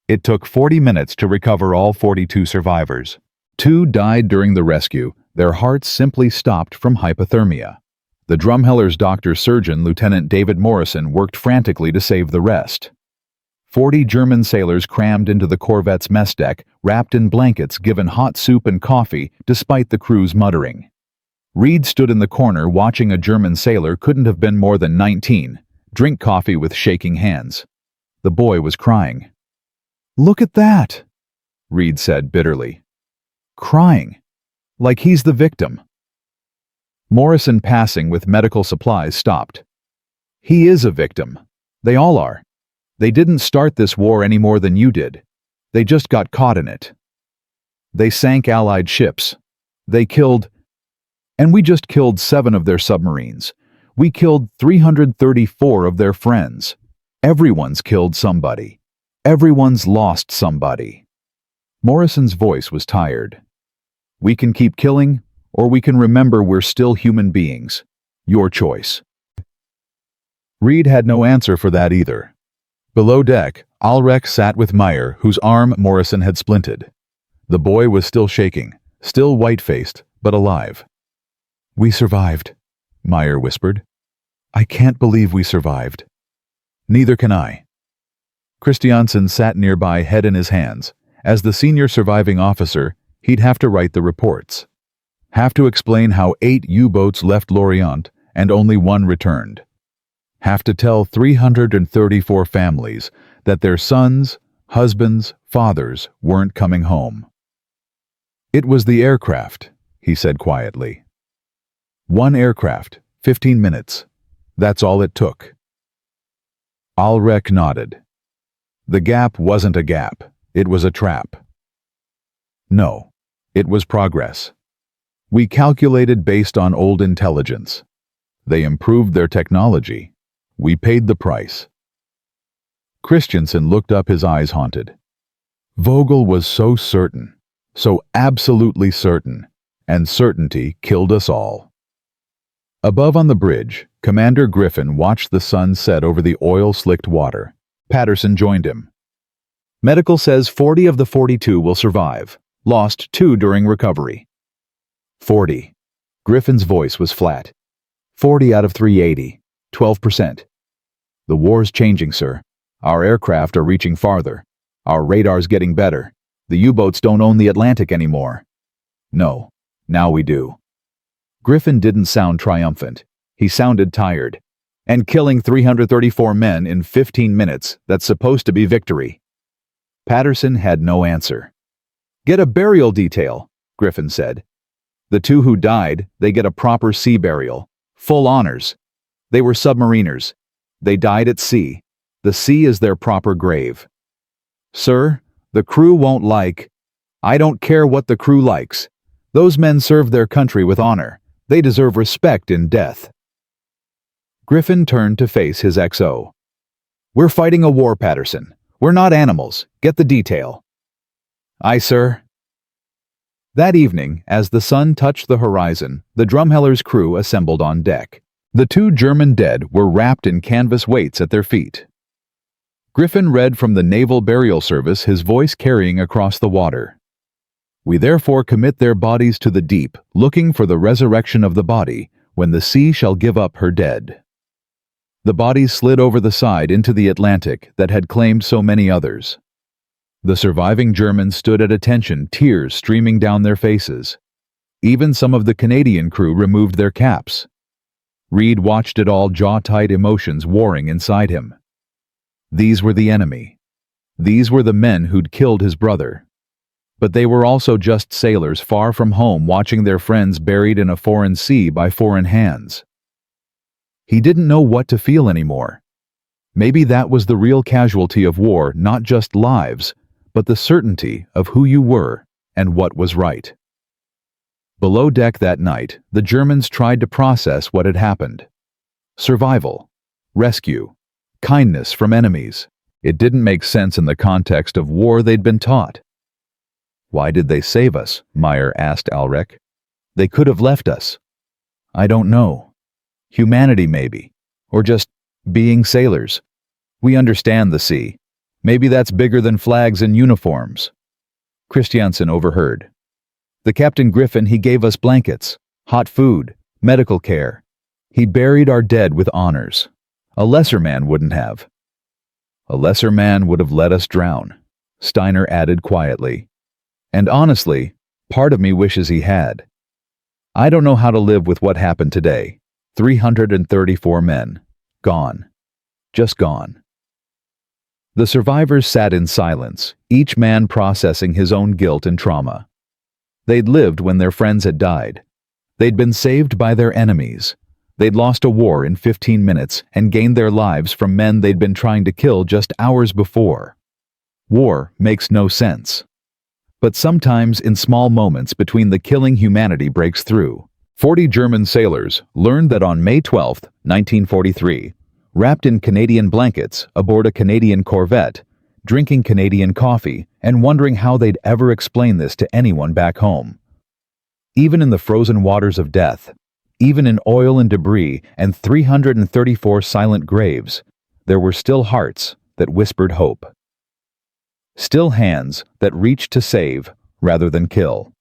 It took 40 minutes to recover all 42 survivors. 2 died during the rescue. Their hearts simply stopped from hypothermia. The Drumheller's doctor-surgeon, Lieutenant David Morrison, worked frantically to save the rest. 40 German sailors crammed into the corvette's mess deck, wrapped in blankets, given hot soup and coffee, despite the crew's muttering. Reed stood in the corner watching a German sailor, couldn't have been more than 19, drink coffee with shaking hands. The boy was crying. "Look at that," Reed said bitterly. "Crying. Like he's the victim." Morrison, passing with medical supplies, stopped. "He is a victim. They all are. They didn't start this war any more than you did. They just got caught in it. They sank Allied ships. They killed... And we just killed 7 of their submarines. We killed 334 of their friends. Everyone's killed somebody. Everyone's lost somebody." Morrison's voice was tired. "We can keep killing, or we can remember we're still human beings. Your choice." Reed had no answer for that either. Below deck, Ahlreck sat with Meyer, whose arm Morrison had splinted. The boy was still shaking, still white-faced, but alive. "We survived," Meyer whispered. "I can't believe we survived." "Neither can I." Christiansen sat nearby, head in his hands. As the senior surviving officer, he'd have to write the reports. Have to explain how 8 U-boats left Lorient and only 1 returned. Have to tell 334 families that their sons, husbands, fathers weren't coming home. "It was the aircraft," he said quietly. 1 aircraft, 15 minutes. That's all it took. Ahlreck nodded. The gap wasn't a gap. It was a trap. No, it was progress. We calculated based on old intelligence. They improved their technology. We paid the price. Christensen looked up, his eyes haunted. Vogel was so certain, so absolutely certain, and certainty killed us all. Above on the bridge, Commander Griffin watched the sun set over the oil-slicked water. Patterson joined him. "Medical says 40 of the 42 will survive. Lost 2 during recovery." 40. Griffin's voice was flat. 40 out of 380. 12%. "The war's changing, sir. Our aircraft are reaching farther. Our radar's getting better. The U-boats don't own the Atlantic anymore." "No, now we do." Griffin didn't sound triumphant. He sounded tired. "And killing 334 men in 15 minutes, that's supposed to be victory." Patterson had no answer. "Get a burial detail," Griffin said. "The two who died, they get a proper sea burial. Full honors. They were submariners. They died at sea. The sea is their proper grave. Sir, the crew won't like. I don't care what the crew likes. Those men served their country with honor. They deserve respect in death." Griffin turned to face his XO. "We're fighting a war, Patterson. We're not animals. Get the detail." "Aye, sir." That evening, as the sun touched the horizon, the Drumheller's crew assembled on deck. The two German dead were wrapped in canvas weights at their feet. Griffin read from the Naval Burial Service, his voice carrying across the water. "We therefore commit their bodies to the deep, looking for the resurrection of the body, when the sea shall give up her dead." The bodies slid over the side into the Atlantic that had claimed so many others. The surviving Germans stood at attention, tears streaming down their faces. Even some of the Canadian crew removed their caps. Reed watched it all, jaw-tight, emotions warring inside him. These were the enemy. These were the men who'd killed his brother. But they were also just sailors far from home, watching their friends buried in a foreign sea by foreign hands. He didn't know what to feel anymore. Maybe that was the real casualty of war, not just lives, but the certainty of who you were and what was right. Below deck that night, the Germans tried to process what had happened. Survival, rescue, kindness from enemies. It didn't make sense in the context of war they'd been taught. "Why did they save us?" Meyer asked Alrek. "They could have left us." "I don't know. Humanity, maybe. Or just being sailors. We understand the sea. Maybe that's bigger than flags and uniforms." Christiansen overheard. "The Captain Griffin, he gave us blankets, hot food, medical care. He buried our dead with honors. A lesser man wouldn't have." "A lesser man would have let us drown," Steiner added quietly. "And honestly, part of me wishes he had. I don't know how to live with what happened today. 334 men. Gone. Just gone." The survivors sat in silence, each man processing his own guilt and trauma. They'd lived when their friends had died. They'd been saved by their enemies. They'd lost a war in 15 minutes and gained their lives from men they'd been trying to kill just hours before. War makes no sense. But sometimes in small moments between the killing, humanity breaks through. 40 German sailors learned that on May 12, 1943, wrapped in Canadian blankets aboard a Canadian corvette, drinking Canadian coffee and wondering how they'd ever explain this to anyone back home. Even in the frozen waters of death, even in oil and debris and 334 silent graves, there were still hearts that whispered hope. Still hands that reached to save rather than kill.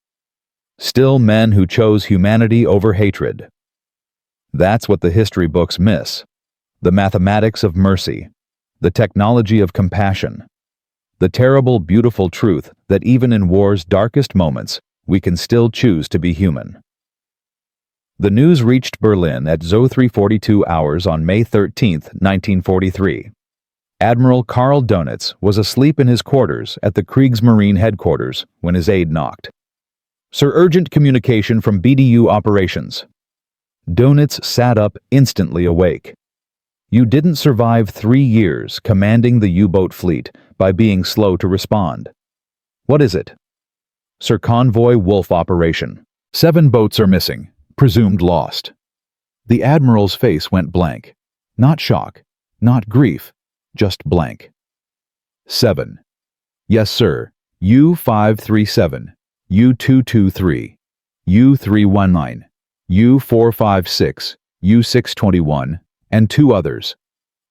Still men who chose humanity over hatred. That's what the history books miss. The mathematics of mercy. The technology of compassion. The terrible, beautiful truth that even in war's darkest moments, we can still choose to be human. The news reached Berlin at 0342 hours on May 13, 1943. Admiral Karl Donitz was asleep in his quarters at the Kriegsmarine headquarters when his aide knocked. "Sir, urgent communication from BDU operations." Donitz sat up, instantly awake. "You didn't survive 3 years commanding the U-boat fleet by being slow to respond." "What is it?" "Sir, Convoy Wolf operation. 7 boats are missing, presumed lost." The Admiral's face went blank. Not shock, not grief, just blank. 7. "Yes, sir. U-537. U-223, U-319, U-456, U-621, and 2 others,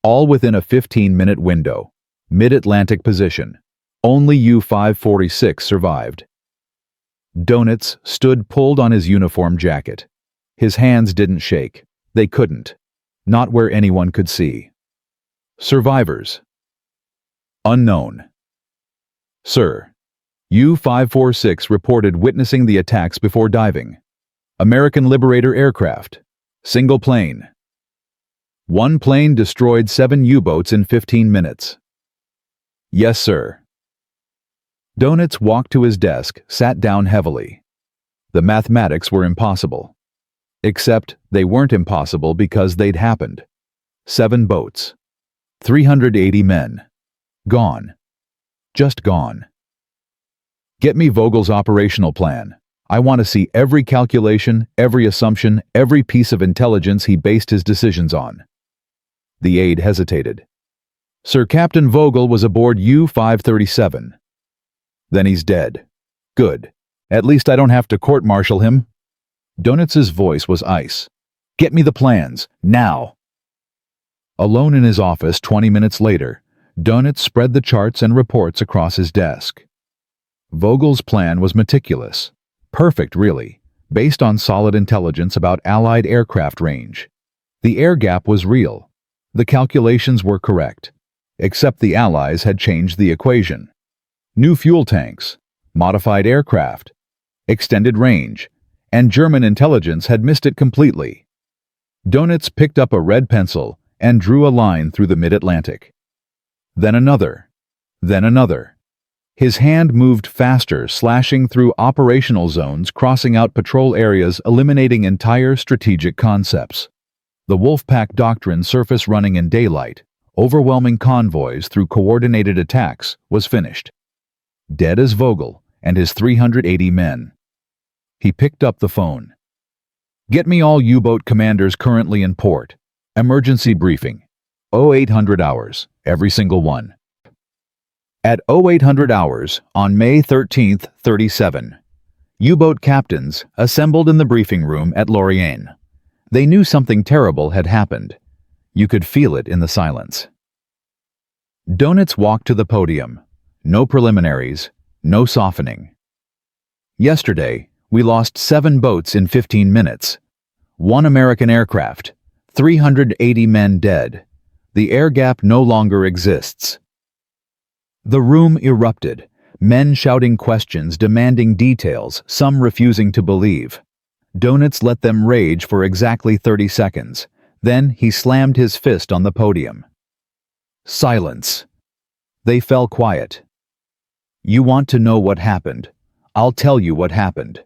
all within a 15-minute window, mid-Atlantic position. Only U-546 survived." Donitz stood pulled on his uniform jacket. His hands didn't shake. They couldn't. Not where anyone could see. "Survivors. Unknown. Sir, U-546 reported witnessing the attacks before diving. American Liberator aircraft. Single plane. 1 plane destroyed 7 U-boats in 15 minutes. Yes, sir." Donitz walked to his desk, sat down heavily. The mathematics were impossible. Except they weren't impossible because they'd happened. 7 boats. 380 men. Gone. Just gone. Get me Vogel's operational plan. I want to see every calculation, every assumption, every piece of intelligence he based his decisions on. The aide hesitated. Sir Captain Vogel was aboard U-537. Then he's dead. Good. At least I don't have to court-martial him. Donitz's voice was ice. Get me the plans, now. Alone in his office 20 minutes later, Donitz spread the charts and reports across his desk. Vogel's plan was meticulous. Perfect, really, based on solid intelligence about Allied aircraft range. The air gap was real. The calculations were correct, except the Allies had changed the equation. New fuel tanks, modified aircraft, extended range, and German intelligence had missed it completely. Donitz picked up a red pencil and drew a line through the mid-Atlantic. Then another. Then another. His hand moved faster, slashing through operational zones, crossing out patrol areas, eliminating entire strategic concepts. The Wolfpack doctrine, surface running in daylight, overwhelming convoys through coordinated attacks, was finished. Dead as Vogel and his 380 men. He picked up the phone. Get me all U-boat commanders currently in port. Emergency briefing. 0800 hours, every single one. At 0800 hours, on May 13th, 37, U-boat captains assembled in the briefing room at Lorient. They knew something terrible had happened. You could feel it in the silence. Donitz walked to the podium. No preliminaries, no softening. Yesterday, we lost 7 boats in 15 minutes. 1 American aircraft, 380 men dead. The air gap no longer exists. The room erupted, men shouting questions, demanding details, some refusing to believe. Donitz let them rage for exactly 30 seconds. Then he slammed his fist on the podium. Silence. They fell quiet. You want to know what happened? I'll tell you what happened.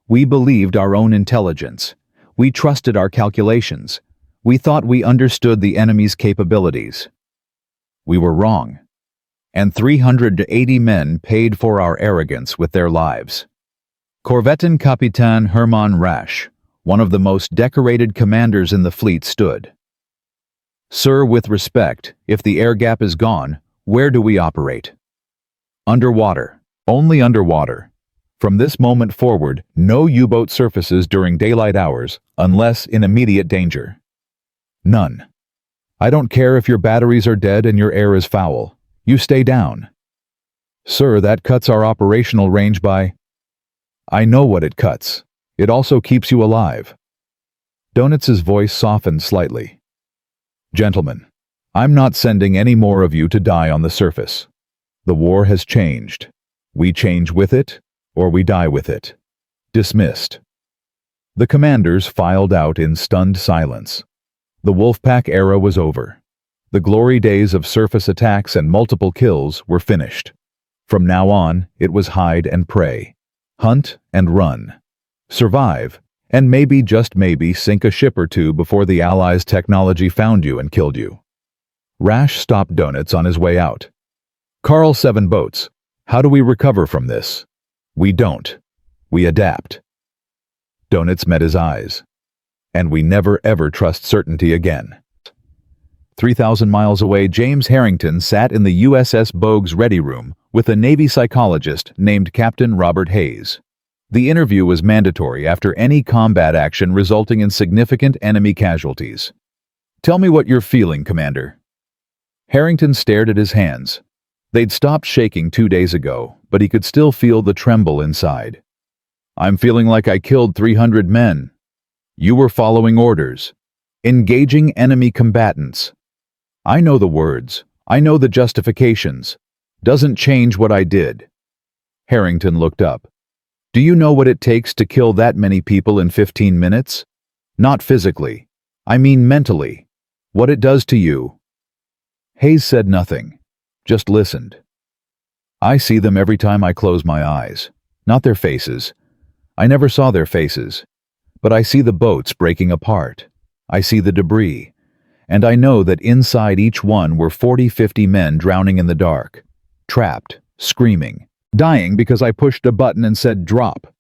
We believed our own intelligence. We trusted our calculations. We thought we understood the enemy's capabilities. We were wrong. And 380 men paid for our arrogance with their lives. Korvettenkapitän Hermann Rasch, one of the most decorated commanders in the fleet, stood. Sir, with respect, if the air gap is gone, where do we operate? Underwater. Only underwater. From this moment forward, no U-boat surfaces during daylight hours, unless in immediate danger. None. I don't care if your batteries are dead and your air is foul. You stay down. Sir, that cuts our operational range by... I know what it cuts. It also keeps you alive. Donitz's voice softened slightly. Gentlemen, I'm not sending any more of you to die on the surface. The war has changed. We change with it, or we die with it. Dismissed. The commanders filed out in stunned silence. The Wolfpack era was over. The glory days of surface attacks and multiple kills were finished. From now on, it was hide and pray. Hunt and run. Survive, and maybe, just maybe, sink a ship or two before the Allies' technology found you and killed you. Rasch stopped Donitz on his way out. Carl, 7 boats. How do we recover from this? We don't. We adapt. Donitz met his eyes. And we never ever trust certainty again. 3,000 miles away, James Harrington sat in the USS Bogue's ready room with a Navy psychologist named Captain Robert Hayes. The interview was mandatory after any combat action resulting in significant enemy casualties. Tell me what you're feeling, Commander. Harrington stared at his hands. They'd stopped shaking 2 days ago, but he could still feel the tremble inside. I'm feeling like I killed 300 men. You were following orders. Engaging enemy combatants. I know the words. I know the justifications. Doesn't change what I did. Harrington looked up. Do you know what it takes to kill that many people in 15 minutes? Not physically. I mean mentally. What it does to you. Hayes said nothing. Just listened. I see them every time I close my eyes. Not their faces. I never saw their faces, but I see the boats breaking apart. I see the debris, and I know that inside each one were 40-50 men drowning in the dark, trapped, screaming, dying because I pushed a button and said drop.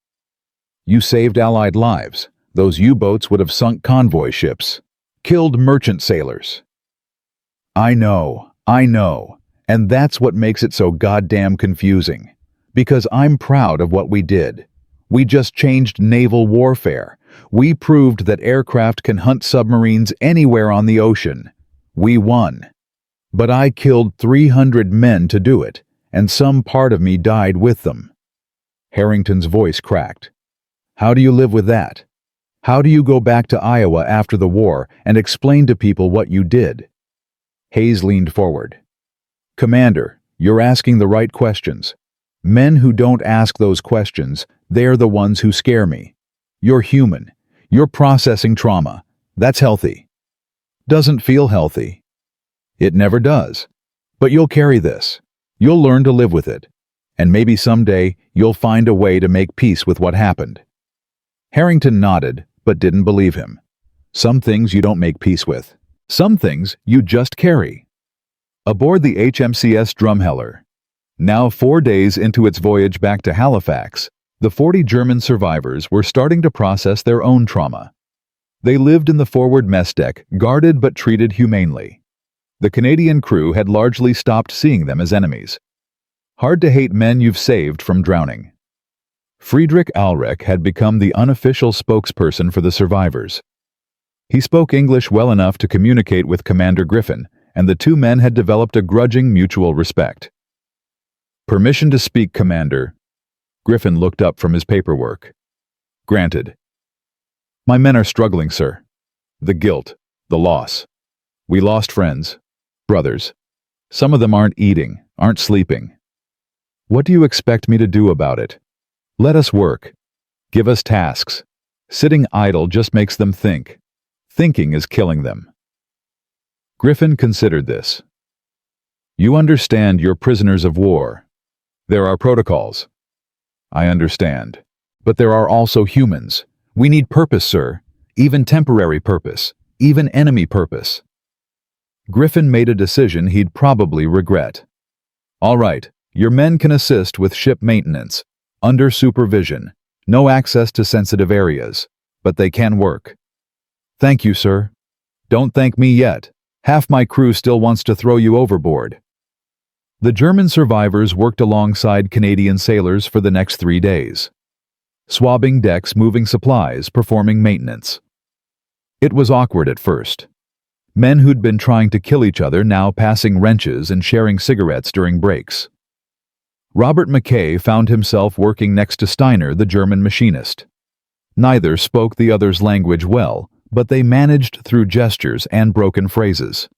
You saved Allied lives. Those U-boats would have sunk convoy ships, killed merchant sailors. I know, and that's what makes it so goddamn confusing. Because I'm proud of what we did. We just changed naval warfare. We proved that aircraft can hunt submarines anywhere on the ocean. We won. But I killed 300 men to do it, and some part of me died with them. Harrington's voice cracked. How do you live with that? How do you go back to Iowa after the war and explain to people what you did? Hayes leaned forward. Commander, you're asking the right questions. Men who don't ask those questions, they're the ones who scare me. You're human. You're processing trauma. That's healthy. Doesn't feel healthy. It never does. But you'll carry this. You'll learn to live with it. And maybe someday you'll find a way to make peace with what happened. Harrington nodded, but didn't believe him. Some things you don't make peace with. Some things you just carry. Aboard the HMCS Drumheller, now 4 days into its voyage back to Halifax, the 40 German survivors were starting to process their own trauma. They lived in the forward mess deck, guarded but treated humanely. The Canadian crew had largely stopped seeing them as enemies. Hard to hate men you've saved from drowning. Friedrich Alrich had become the unofficial spokesperson for the survivors. He spoke English well enough to communicate with Commander Griffin, and the two men had developed a grudging mutual respect. Permission to speak, Commander. Griffin looked up from his paperwork. Granted. My men are struggling, sir. The guilt, the loss. We lost friends, brothers. Some of them aren't eating, aren't sleeping. What do you expect me to do about it? Let us work. Give us tasks. Sitting idle just makes them think. Thinking is killing them. Griffin considered this. You understand you're prisoners of war. There are protocols. I understand. But there are also humans. We need purpose, sir. Even temporary purpose. Even enemy purpose. Griffin made a decision he'd probably regret. All right, your men can assist with ship maintenance. Under supervision. No access to sensitive areas. But they can work. Thank you, sir. Don't thank me yet. Half my crew still wants to throw you overboard. The German survivors worked alongside Canadian sailors for the next 3 days. Swabbing decks, moving supplies, performing maintenance. It was awkward at first. Men who'd been trying to kill each other now passing wrenches and sharing cigarettes during breaks. Robert McKay found himself working next to Steiner, the German machinist. Neither spoke the other's language well, but they managed through gestures and broken phrases.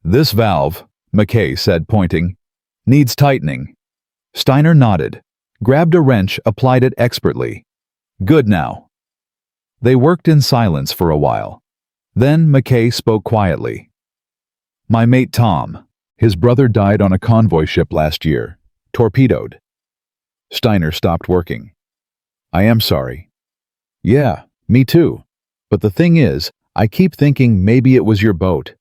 This valve, McKay said, pointing, needs tightening. Steiner nodded, grabbed a wrench, applied it expertly. Good now. They worked in silence for a while. Then McKay spoke quietly. My mate Tom, his brother died on a convoy ship last year, torpedoed. Steiner stopped working. I am sorry. Yeah, me too. But the thing is, I keep thinking maybe it was your boat.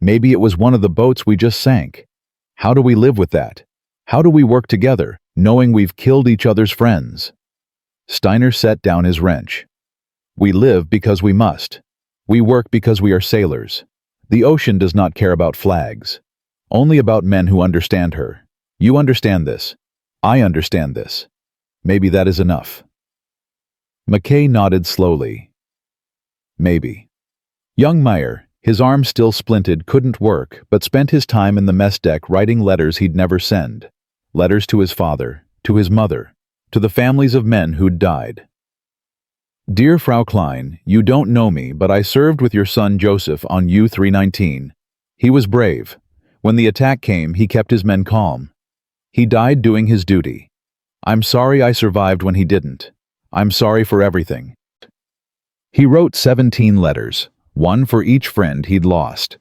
Maybe it was one of the boats we just sank. How do we live with that? How do we work together, knowing we've killed each other's friends? Steiner set down his wrench. We live because we must. We work because we are sailors. The ocean does not care about flags. Only about men who understand her. You understand this. I understand this. Maybe that is enough. McKay nodded slowly. Maybe. Young Meyer, his arm still splinted, couldn't work, but spent his time in the mess deck writing letters he'd never send. Letters to his father, to his mother, to the families of men who'd died. Dear Frau Klein, you don't know me, but I served with your son Joseph on U-319. He was brave. When the attack came, he kept his men calm. He died doing his duty. I'm sorry I survived when he didn't. I'm sorry for everything. He wrote 17 letters, one for each friend he'd lost.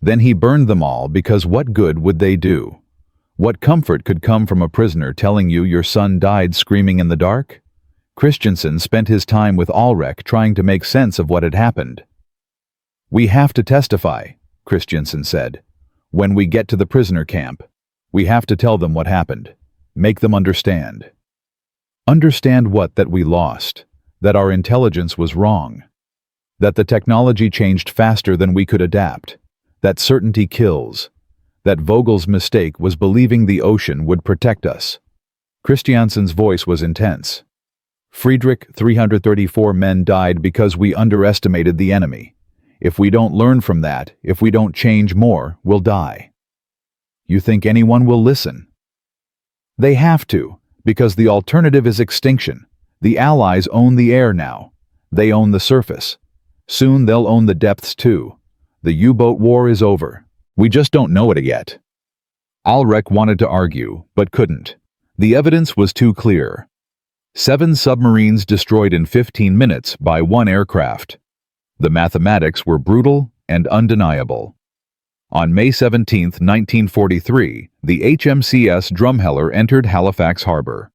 Then he burned them all because what good would they do? What comfort could come from a prisoner telling you your son died screaming in the dark? Christensen spent his time with Ulrich trying to make sense of what had happened. "We have to testify," Christensen said. "When we get to the prisoner camp, we have to tell them what happened. Make them understand." Understand what? That we lost. That our intelligence was wrong. That the technology changed faster than we could adapt. That certainty kills. That Vogel's mistake was believing the ocean would protect us. Christiansen's voice was intense. "Friedrich, 334 men died because we underestimated the enemy. If we don't learn from that, if we don't change more, we'll die." You think anyone will listen? They have to, because the alternative is extinction. The Allies own the air now. They own the surface. Soon they'll own the depths too. The U-boat war is over. We just don't know it yet. Ulrich wanted to argue, but couldn't. The evidence was too clear. 7 submarines destroyed in 15 minutes by 1 aircraft. The mathematics were brutal and undeniable. On May 17, 1943, the HMCS Drumheller entered Halifax Harbor.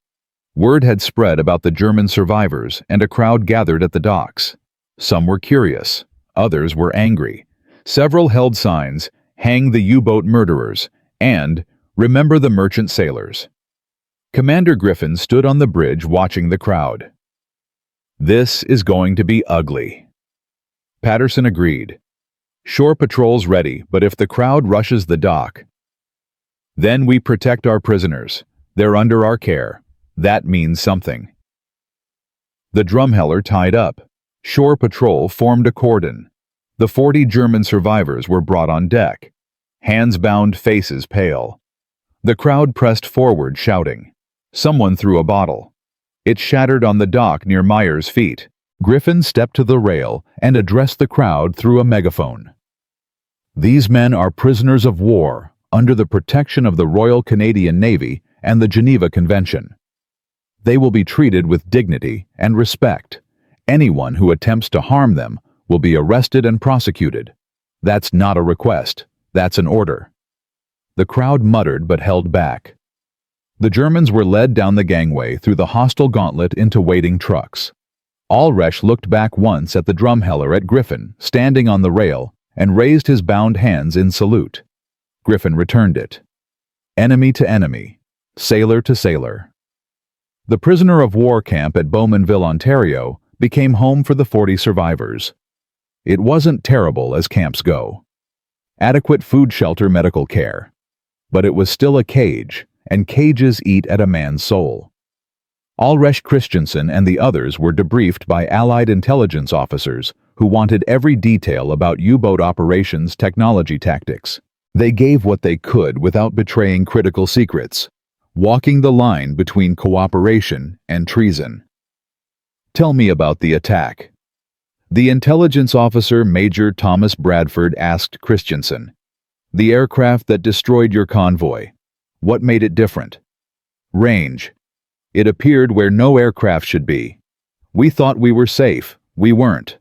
Word had spread about the German survivors, and a crowd gathered at the docks. Some were curious, others were angry. Several held signs, "Hang the U-boat murderers," and "Remember the merchant sailors." Commander Griffin stood on the bridge watching the crowd. "This is going to be ugly." Patterson agreed. "Shore patrols ready, but if the crowd rushes the dock, then we protect our prisoners. They're under our care. That means something." The Drumheller tied up. Shore patrol formed a cordon. The 40 German survivors were brought on deck. Hands bound, faces pale. The crowd pressed forward, shouting. Someone threw a bottle. It shattered on the dock near Meyer's feet. Griffin stepped to the rail and addressed the crowd through a megaphone. "These men are prisoners of war under the protection of the Royal Canadian Navy and the Geneva Convention. They will be treated with dignity and respect. Anyone who attempts to harm them will be arrested and prosecuted. That's not a request, that's an order." The crowd muttered but held back. The Germans were led down the gangway through the hostile gauntlet into waiting trucks. Ulrich looked back once at the Drumheller at Griffin, standing on the rail, and raised his bound hands in salute. Griffin returned it. Enemy to enemy, sailor to sailor. The prisoner of war camp at Bowmanville, Ontario, became home for the 40 survivors. It wasn't terrible as camps go. Adequate food, shelter, medical care. But it was still a cage, and cages eat at a man's soul. Ulrich Christensen and the others were debriefed by Allied intelligence officers who wanted every detail about U-boat operations technology tactics. They gave what they could without betraying critical secrets, walking the line between cooperation and treason. "Tell me about the attack." The intelligence officer Major Thomas Bradford asked Christensen. "The aircraft that destroyed your convoy. What made it different?" "Range. It appeared where no aircraft should be. We thought we were safe. We weren't."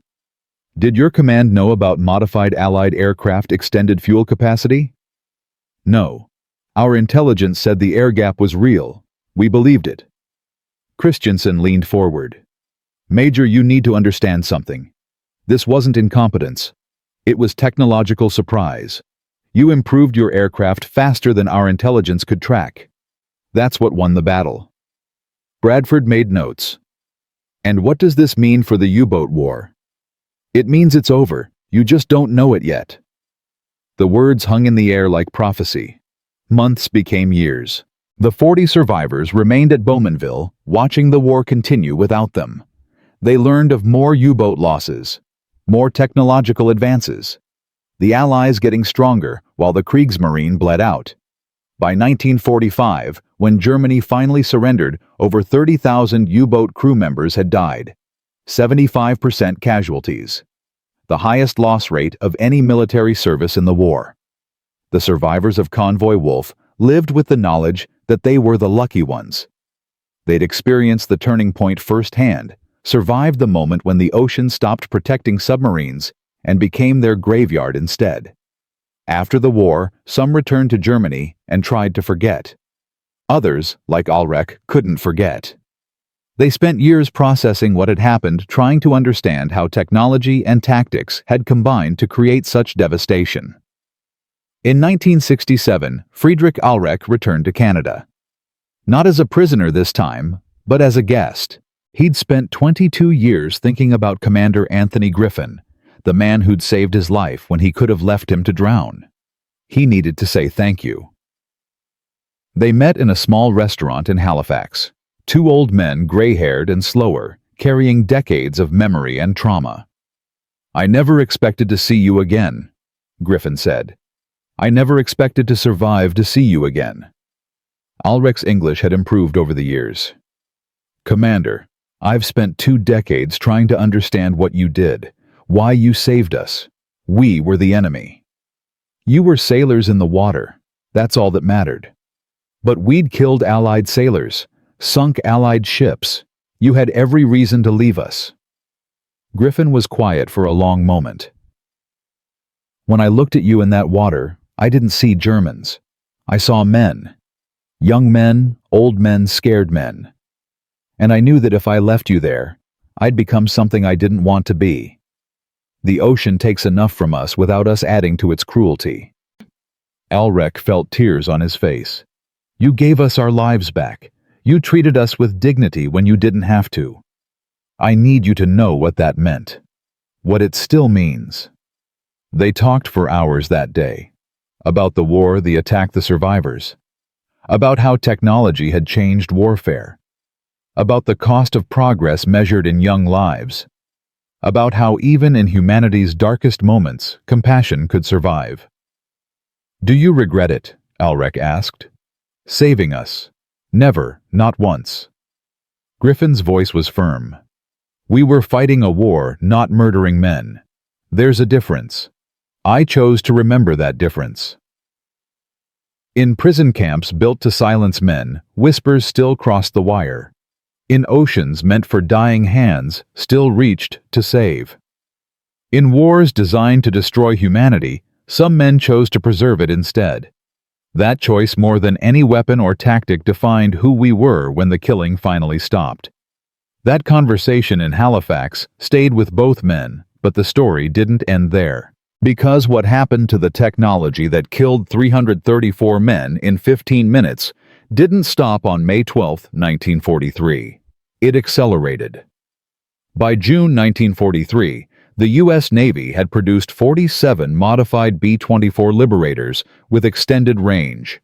"Did your command know about modified Allied aircraft extended fuel capacity?" "No. Our intelligence said the air gap was real. We believed it." Christensen leaned forward. "Major, you need to understand something. This wasn't incompetence. It was technological surprise. You improved your aircraft faster than our intelligence could track. That's what won the battle." Bradford made notes. "And what does this mean for the U-boat war?" "It means it's over. You just don't know it yet." The words hung in the air like prophecy. Months became years. The 40 survivors remained at Bowmanville, watching the war continue without them. They learned of more U-boat losses, more technological advances. The Allies getting stronger while the Kriegsmarine bled out. By 1945, when Germany finally surrendered, over 30,000 U-boat crew members had died. 75% casualties. The highest loss rate of any military service in the war. The survivors of Convoy Wolf lived with the knowledge that they were the lucky ones. They'd experienced the turning point firsthand, survived the moment when the ocean stopped protecting submarines and became their graveyard instead. After the war, some returned to Germany and tried to forget. Others, like Ulrich, couldn't forget. They spent years processing what had happened, trying to understand how technology and tactics had combined to create such devastation. In 1967, Friedrich Alrek returned to Canada. Not as a prisoner this time, but as a guest. He'd spent 22 years thinking about Commander Anthony Griffin, the man who'd saved his life when he could have left him to drown. He needed to say thank you. They met in a small restaurant in Halifax. Two old men, gray-haired and slower, carrying decades of memory and trauma. "I never expected to see you again," Griffin said. "I never expected to survive to see you again." Alrek's English had improved over the years. "Commander, I've spent 2 decades trying to understand what you did, why you saved us. We were the enemy. You were sailors in the water. That's all that mattered. But we'd killed Allied sailors, sunk Allied ships. You had every reason to leave us." Griffin was quiet for a long moment. "When I looked at you in that water, I didn't see Germans. I saw men. Young men, old men, scared men. And I knew that if I left you there, I'd become something I didn't want to be. The ocean takes enough from us without us adding to its cruelty." Alrek felt tears on his face. "You gave us our lives back. You treated us with dignity when you didn't have to. I need you to know what that meant. What it still means." They talked for hours that day. About the war, the attack, the survivors. About how technology had changed warfare. About the cost of progress measured in young lives. About how even in humanity's darkest moments, compassion could survive. "Do you regret it?" Alrek asked. "Saving us?" "Never, not once." Griffin's voice was firm. "We were fighting a war, not murdering men. There's a difference. I chose to remember that difference." In prison camps built to silence men, whispers still crossed the wire. In oceans meant for dying hands, still reached to save. In wars designed to destroy humanity, some men chose to preserve it instead. That choice, more than any weapon or tactic, defined who we were when the killing finally stopped. That conversation in Halifax stayed with both men, but the story didn't end there. Because what happened to the technology that killed 334 men in 15 minutes didn't stop on May 12, 1943. It accelerated. By June 1943, the U.S. Navy had produced 47 modified B-24 Liberators with extended range.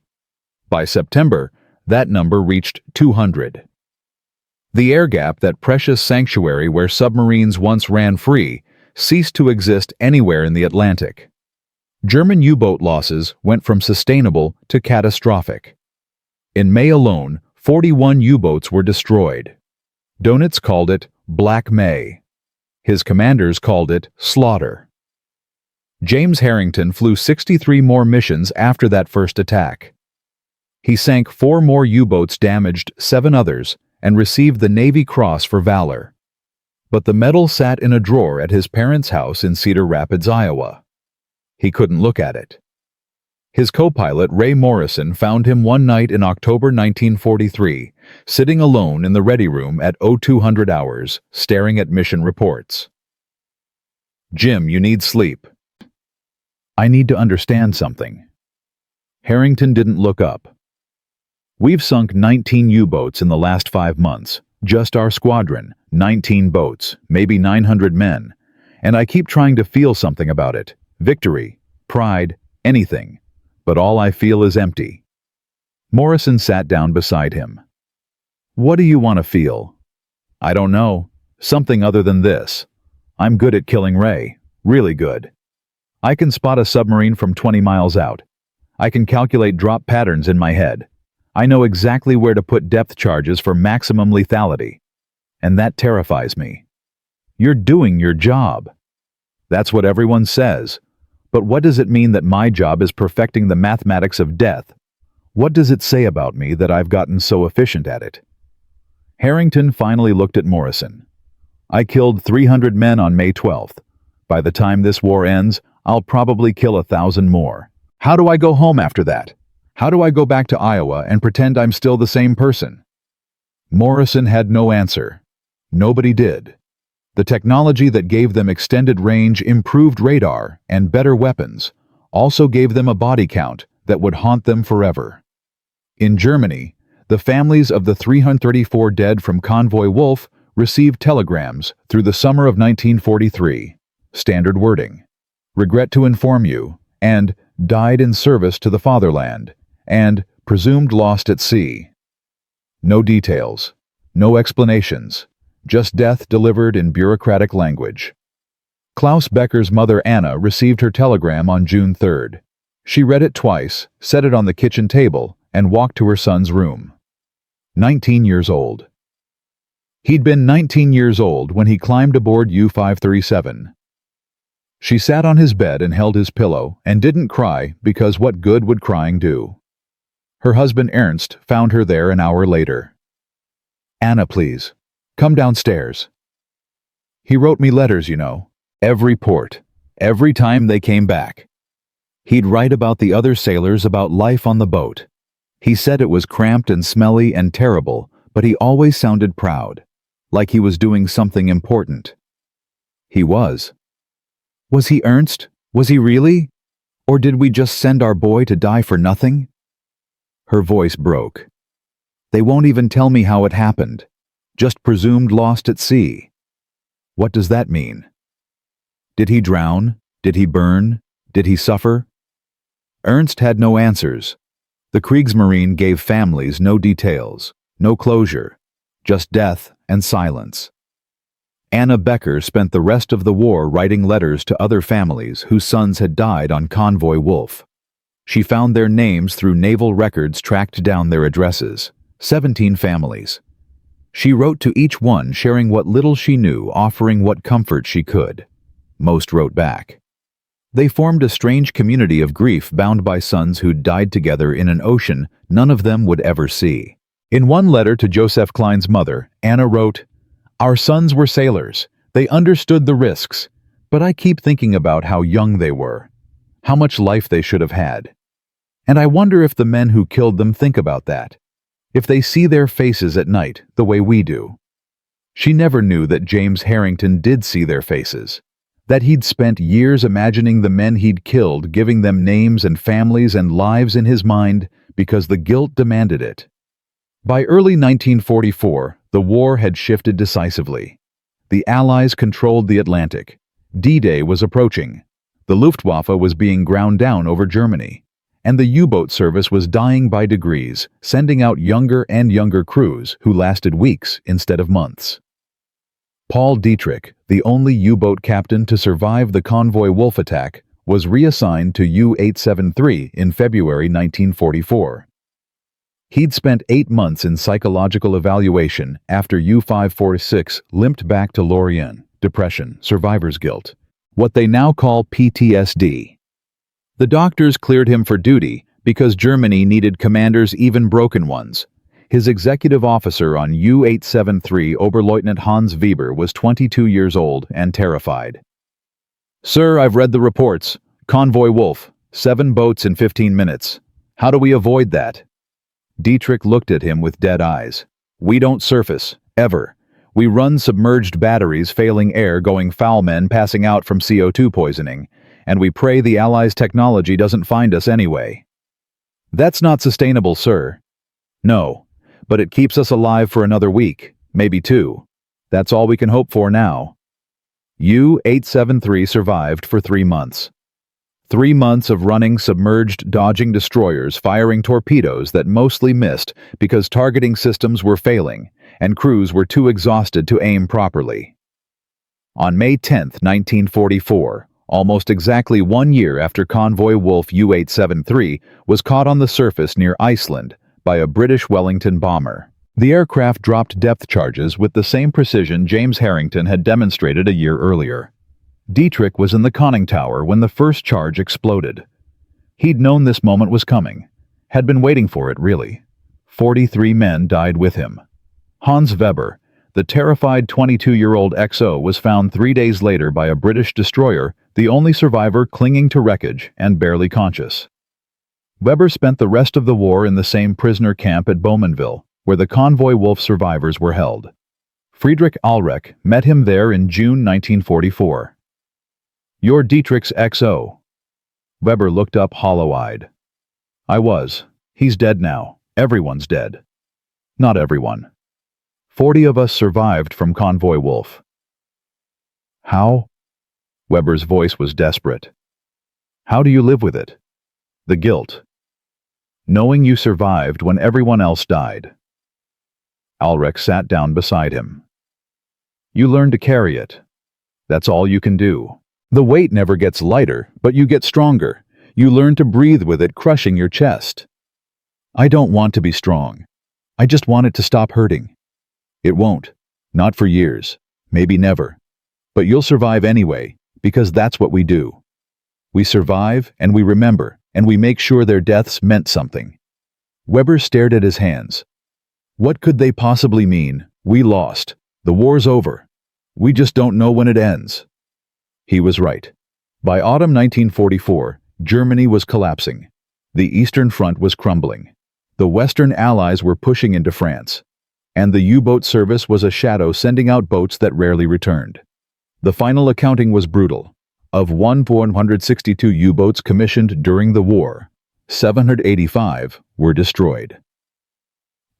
By September, that number reached 200. The air gap, that precious sanctuary where submarines once ran free, ceased to exist anywhere in the Atlantic. German U-boat losses went from sustainable to catastrophic. In May alone, 41 U-boats were destroyed. Donitz called it Black May. His commanders called it slaughter. James Harrington flew 63 more missions after that first attack. He sank 4 more U-boats, damaged 7 others, and received the Navy Cross for valor. But the medal sat in a drawer at his parents' house in Cedar Rapids, Iowa. He couldn't look at it. His co-pilot, Ray Morrison, found him one night in October 1943, sitting alone in the ready room at 0200 hours, staring at mission reports. "Jim, you need sleep. I need to understand something." Harrington didn't look up. "We've sunk 19 U-boats in the last 5 months, just our squadron, 19 boats, maybe 900 men, and I keep trying to feel something about it, victory, pride, anything, but all I feel is empty." Morrison sat down beside him. "What do you want to feel?" "I don't know. Something other than this. I'm good at killing Ray. Really good. I can spot a submarine from 20 miles out. I can calculate drop patterns in my head. I know exactly where to put depth charges for maximum lethality. And that terrifies me. You're doing your job. That's what everyone says. But what does it mean that my job is perfecting the mathematics of death? What does it say about me that I've gotten so efficient at it?" Harrington finally looked at Morrison. "I killed 300 men on May 12th. By the time this war ends, I'll probably kill 1,000 more. How do I go home after that? How do I go back to Iowa and pretend I'm still the same person?" Morrison had no answer. Nobody did. The technology that gave them extended range, improved radar, and better weapons also gave them a body count that would haunt them forever. In Germany, the families of the 334 dead from Convoy Wolf received telegrams through the summer of 1943. Standard wording: "Regret to inform you," and "Died in service to the fatherland," and "Presumed lost at sea." No details, no explanations, just death delivered in bureaucratic language. Klaus Becker's mother Anna received her telegram on June 3rd. She read it twice, set it on the kitchen table, and walked to her son's room. 19 years old. He'd been 19 years old when he climbed aboard U-537. She sat on his bed and held his pillow and didn't cry because what good would crying do? Her husband Ernst found her there an hour later. "Anna, please, come downstairs." He wrote me letters, you know, every port, every time they came back. He'd write about the other sailors, about life on the boat. He said it was cramped and smelly and terrible, but he always sounded proud, like he was doing something important. He was. Was he Ernst? Was he really? Or did we just send our boy to die for nothing? Her voice broke. "They won't even tell me how it happened. Just presumed lost at sea." What does that mean? Did he drown? Did he burn? Did he suffer? Ernst had no answers. The Kriegsmarine gave families no details, no closure, just death and silence. Anna Becker spent the rest of the war writing letters to other families whose sons had died on Convoy Wolf. She found their names through naval records, tracked down their addresses. 17 families. She wrote to each one, sharing what little she knew, offering what comfort she could. Most wrote back. They formed a strange community of grief, bound by sons who'd died together in an ocean none of them would ever see. In one letter to Joseph Klein's mother, Anna wrote, "Our sons were sailors. They understood the risks, but I keep thinking about how young they were, how much life they should have had. And I wonder if the men who killed them think about that, if they see their faces at night the way we do." She never knew that James Harrington did see their faces, that he'd spent years imagining the men he'd killed, giving them names and families and lives in his mind because the guilt demanded it. By early 1944, the war had shifted decisively. The Allies controlled the Atlantic. D-Day was approaching. The Luftwaffe was being ground down over Germany. And the U-boat service was dying by degrees, sending out younger and younger crews who lasted weeks instead of months. Paul Dietrich, the only U-boat captain to survive the Convoy Wolf attack, was reassigned to U-873 in February 1944. He'd spent 8 months in psychological evaluation after U-546 limped back to Lorient, depression, survivor's guilt, what they now call PTSD. The doctors cleared him for duty because Germany needed commanders, even broken ones. His executive officer on U-873, Oberleutnant Hans Weber, was 22 years old and terrified. "Sir, I've read the reports. Convoy Wolf, 7 boats in 15 minutes. How do we avoid that?" Dietrich looked at him with dead eyes. "We don't surface, ever. We run submerged batteries, failing air, going foul, men passing out from CO2 poisoning, and we pray the Allies' technology doesn't find us anyway." "That's not sustainable, sir." "No, but it keeps us alive for another week, maybe 2. That's all we can hope for now." U-873 survived for 3 months. 3 months of running submerged, dodging destroyers, firing torpedoes that mostly missed because targeting systems were failing and crews were too exhausted to aim properly. On May 10, 1944, almost exactly 1 year after Convoy Wolf U-873 was caught on the surface near Iceland by a British Wellington bomber, the aircraft dropped depth charges with the same precision James Harrington had demonstrated a year earlier. Dietrich was in the conning tower when the first charge exploded. He'd known this moment was coming, had been waiting for it, really. 43 men died with him. Hans Weber, the terrified 22-year-old XO, was found 3 days later by a British destroyer, the only survivor clinging to wreckage and barely conscious. Weber spent the rest of the war in the same prisoner camp at Bowmanville, where the Convoy Wolf survivors were held. Friedrich Ahlrich met him there in June 1944. "You're Dietrich's XO." Weber looked up hollow-eyed. "I was. He's dead now. Everyone's dead." "Not everyone. 40 of us survived from Convoy Wolf." "How?" Weber's voice was desperate. "How do you live with it? The guilt. Knowing you survived when everyone else died." Ahlrich sat down beside him. "You learn to carry it. That's all you can do. The weight never gets lighter, but you get stronger. You learn to breathe with it crushing your chest." "I don't want to be strong. I just want it to stop hurting." "It won't. Not for years. Maybe never. But you'll survive anyway, because that's what we do. We survive, and we remember, and we make sure their deaths meant something." Weber stared at his hands. "What could they possibly mean? We lost. The war's over. We just don't know when it ends." He was right. By autumn 1944, Germany was collapsing. The Eastern Front was crumbling. The Western Allies were pushing into France. And the U-boat service was a shadow sending out boats that rarely returned. The final accounting was brutal. Of 162 U-boats commissioned during the war, 785 were destroyed.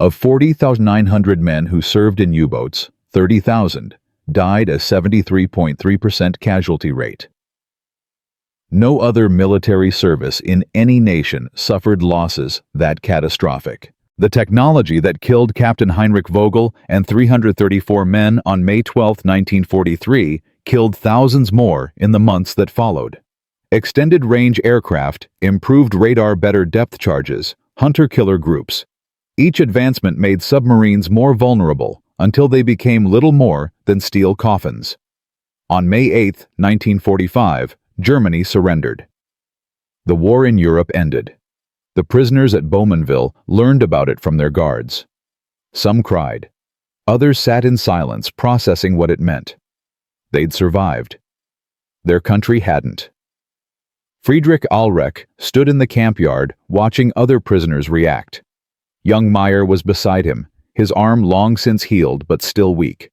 Of 40,900 men who served in U-boats, 30,000 died, a 73.3% casualty rate. No other military service in any nation suffered losses that catastrophic. The technology that killed Captain Heinrich Vogel and 334 men on May 12, 1943, killed thousands more in the months that followed. Extended-range aircraft, improved radar, better depth charges, hunter-killer groups. Each advancement made submarines more vulnerable until they became little more than steel coffins. On May 8, 1945, Germany surrendered. The war in Europe ended. The prisoners at Bowmanville learned about it from their guards. Some cried. Others sat in silence, processing what it meant. They'd survived. Their country hadn't. Friedrich Ahlrich stood in the camp yard, watching other prisoners react. Young Meyer was beside him, his arm long since healed but still weak.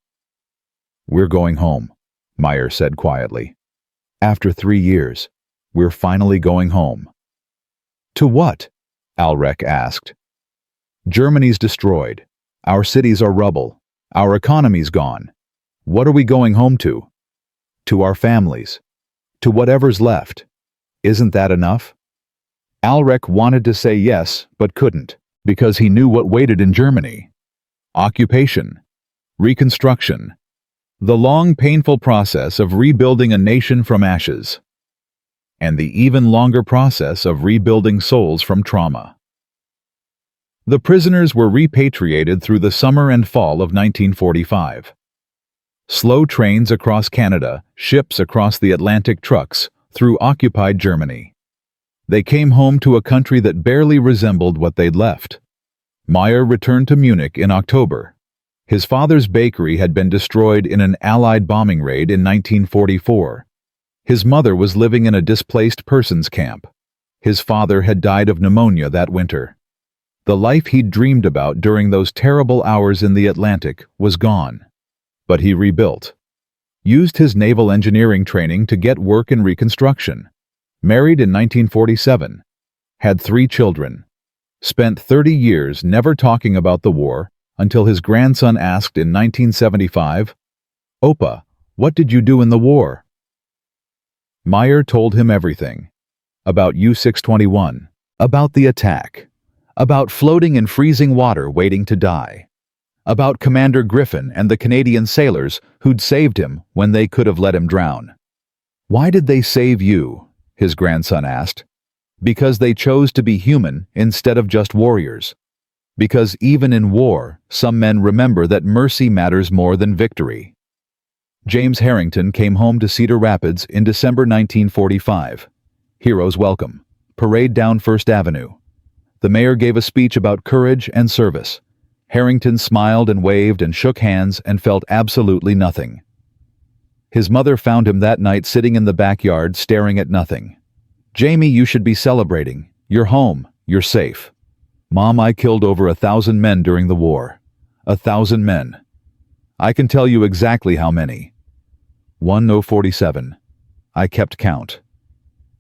"We're going home," Meyer said quietly. "After 3 years, we're finally going home." "To what?" Ahlrich asked. "Germany's destroyed. Our cities are rubble. Our economy's gone. What are we going home to? To our families. To whatever's left. Isn't that enough?" Ahlrich wanted to say yes, but couldn't, because he knew what waited in Germany. Occupation. Reconstruction. The long, painful process of rebuilding a nation from ashes. And the even longer process of rebuilding souls from trauma. The prisoners were repatriated through the summer and fall of 1945. Slow trains across Canada, ships across the Atlantic, trucks through occupied Germany. They came home to a country that barely resembled what they'd left. Meyer returned to Munich in October. His father's bakery had been destroyed in an Allied bombing raid in 1944. His mother was living in a displaced persons camp. His father had died of pneumonia that winter. The life he'd dreamed about during those terrible hours in the Atlantic was gone. But he rebuilt. Used his naval engineering training to get work in reconstruction. Married in 1947. Had 3 children. Spent 30 years never talking about the war until his grandson asked in 1975, "Opa, what did you do in the war?" Meyer told him everything. About U-621. About the attack. About floating in freezing water waiting to die. About Commander Griffin and the Canadian sailors who'd saved him when they could have let him drown. "Why did they save you?" his grandson asked. "Because they chose to be human instead of just warriors. Because even in war, some men remember that mercy matters more than victory." James Harrington came home to Cedar Rapids in December 1945. Heroes welcome. Parade down First Avenue. The mayor gave a speech about courage and service. Harrington smiled and waved and shook hands and felt absolutely nothing. His mother found him that night sitting in the backyard staring at nothing. "Jamie, you should be celebrating. You're home. You're safe." Mom, I killed over 1,000 men during the war. 1,000 men. I can tell you exactly how many. 1047. I kept count.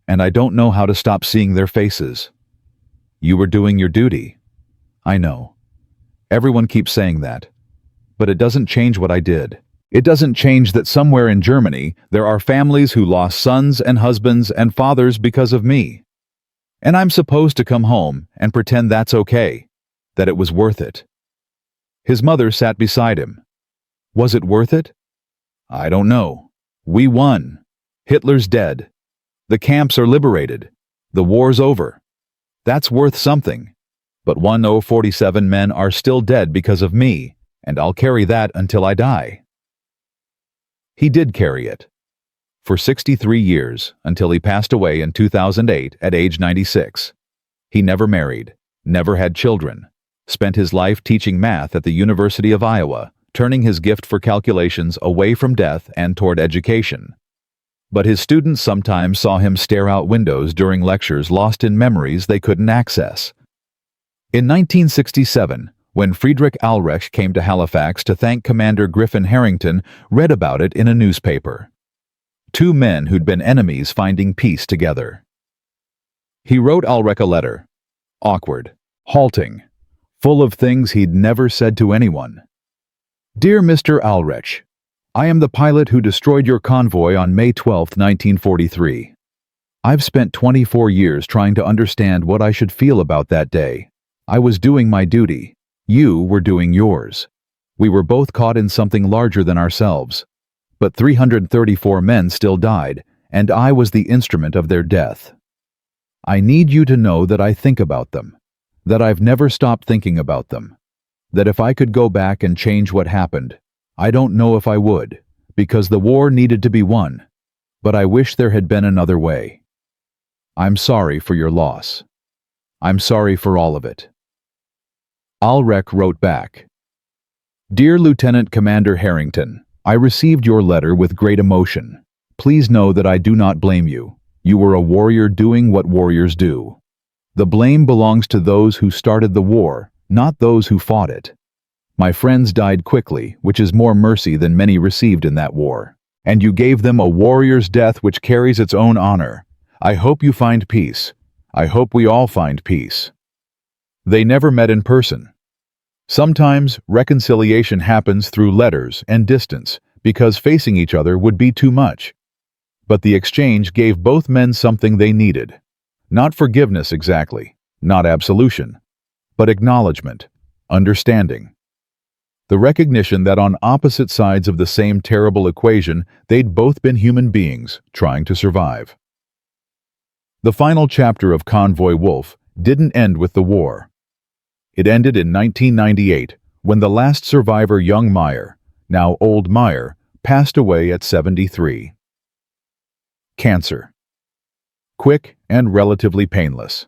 And I don't know how to stop seeing their faces. You were doing your duty. I know. Everyone keeps saying that. But it doesn't change what I did. It doesn't change that somewhere in Germany there are families who lost sons and husbands and fathers because of me. And I'm supposed to come home and pretend that's okay, that it was worth it. His mother sat beside him. Was it worth it? I don't know. We won. Hitler's dead. The camps are liberated. The war's over. That's worth something. But 1047 men are still dead because of me, and I'll carry that until I die. He did carry it. For 63 years, until he passed away in 2008 at age 96. He never married, never had children, spent his life teaching math at the University of Iowa, turning his gift for calculations away from death and toward education. But his students sometimes saw him stare out windows during lectures lost in memories they couldn't access. In 1967, when Friedrich Ahlreich came to Halifax to thank Commander Griffin Harrington, read about it in a newspaper. Two men who'd been enemies finding peace together. He wrote Ahlreich a letter. Awkward, halting, full of things he'd never said to anyone. Dear Mr. Ahlreich, I am the pilot who destroyed your convoy on May 12, 1943. I've spent 24 years trying to understand what I should feel about that day. I was doing my duty. You were doing yours. We were both caught in something larger than ourselves. But 334 men still died, and I was the instrument of their death. I need you to know that I think about them, that I've never stopped thinking about them, that if I could go back and change what happened, I don't know if I would, because the war needed to be won, but I wish there had been another way. I'm sorry for your loss. I'm sorry for all of it. Ahlreich wrote back, Dear Lieutenant Commander Harrington, I received your letter with great emotion. Please know that I do not blame you. You were a warrior doing what warriors do. The blame belongs to those who started the war, not those who fought it. My friends died quickly, which is more mercy than many received in that war. And you gave them a warrior's death which carries its own honor. I hope you find peace. I hope we all find peace. They never met in person. Sometimes reconciliation happens through letters and distance because facing each other would be too much. But the exchange gave both men something they needed. Not forgiveness exactly, not absolution, but acknowledgement, understanding. The recognition that on opposite sides of the same terrible equation, they'd both been human beings trying to survive. The final chapter of Convoy Wolf didn't end with the war. It ended in 1998, when the last survivor, young Meyer, now old Meyer, passed away at 73. Cancer. Quick and relatively painless.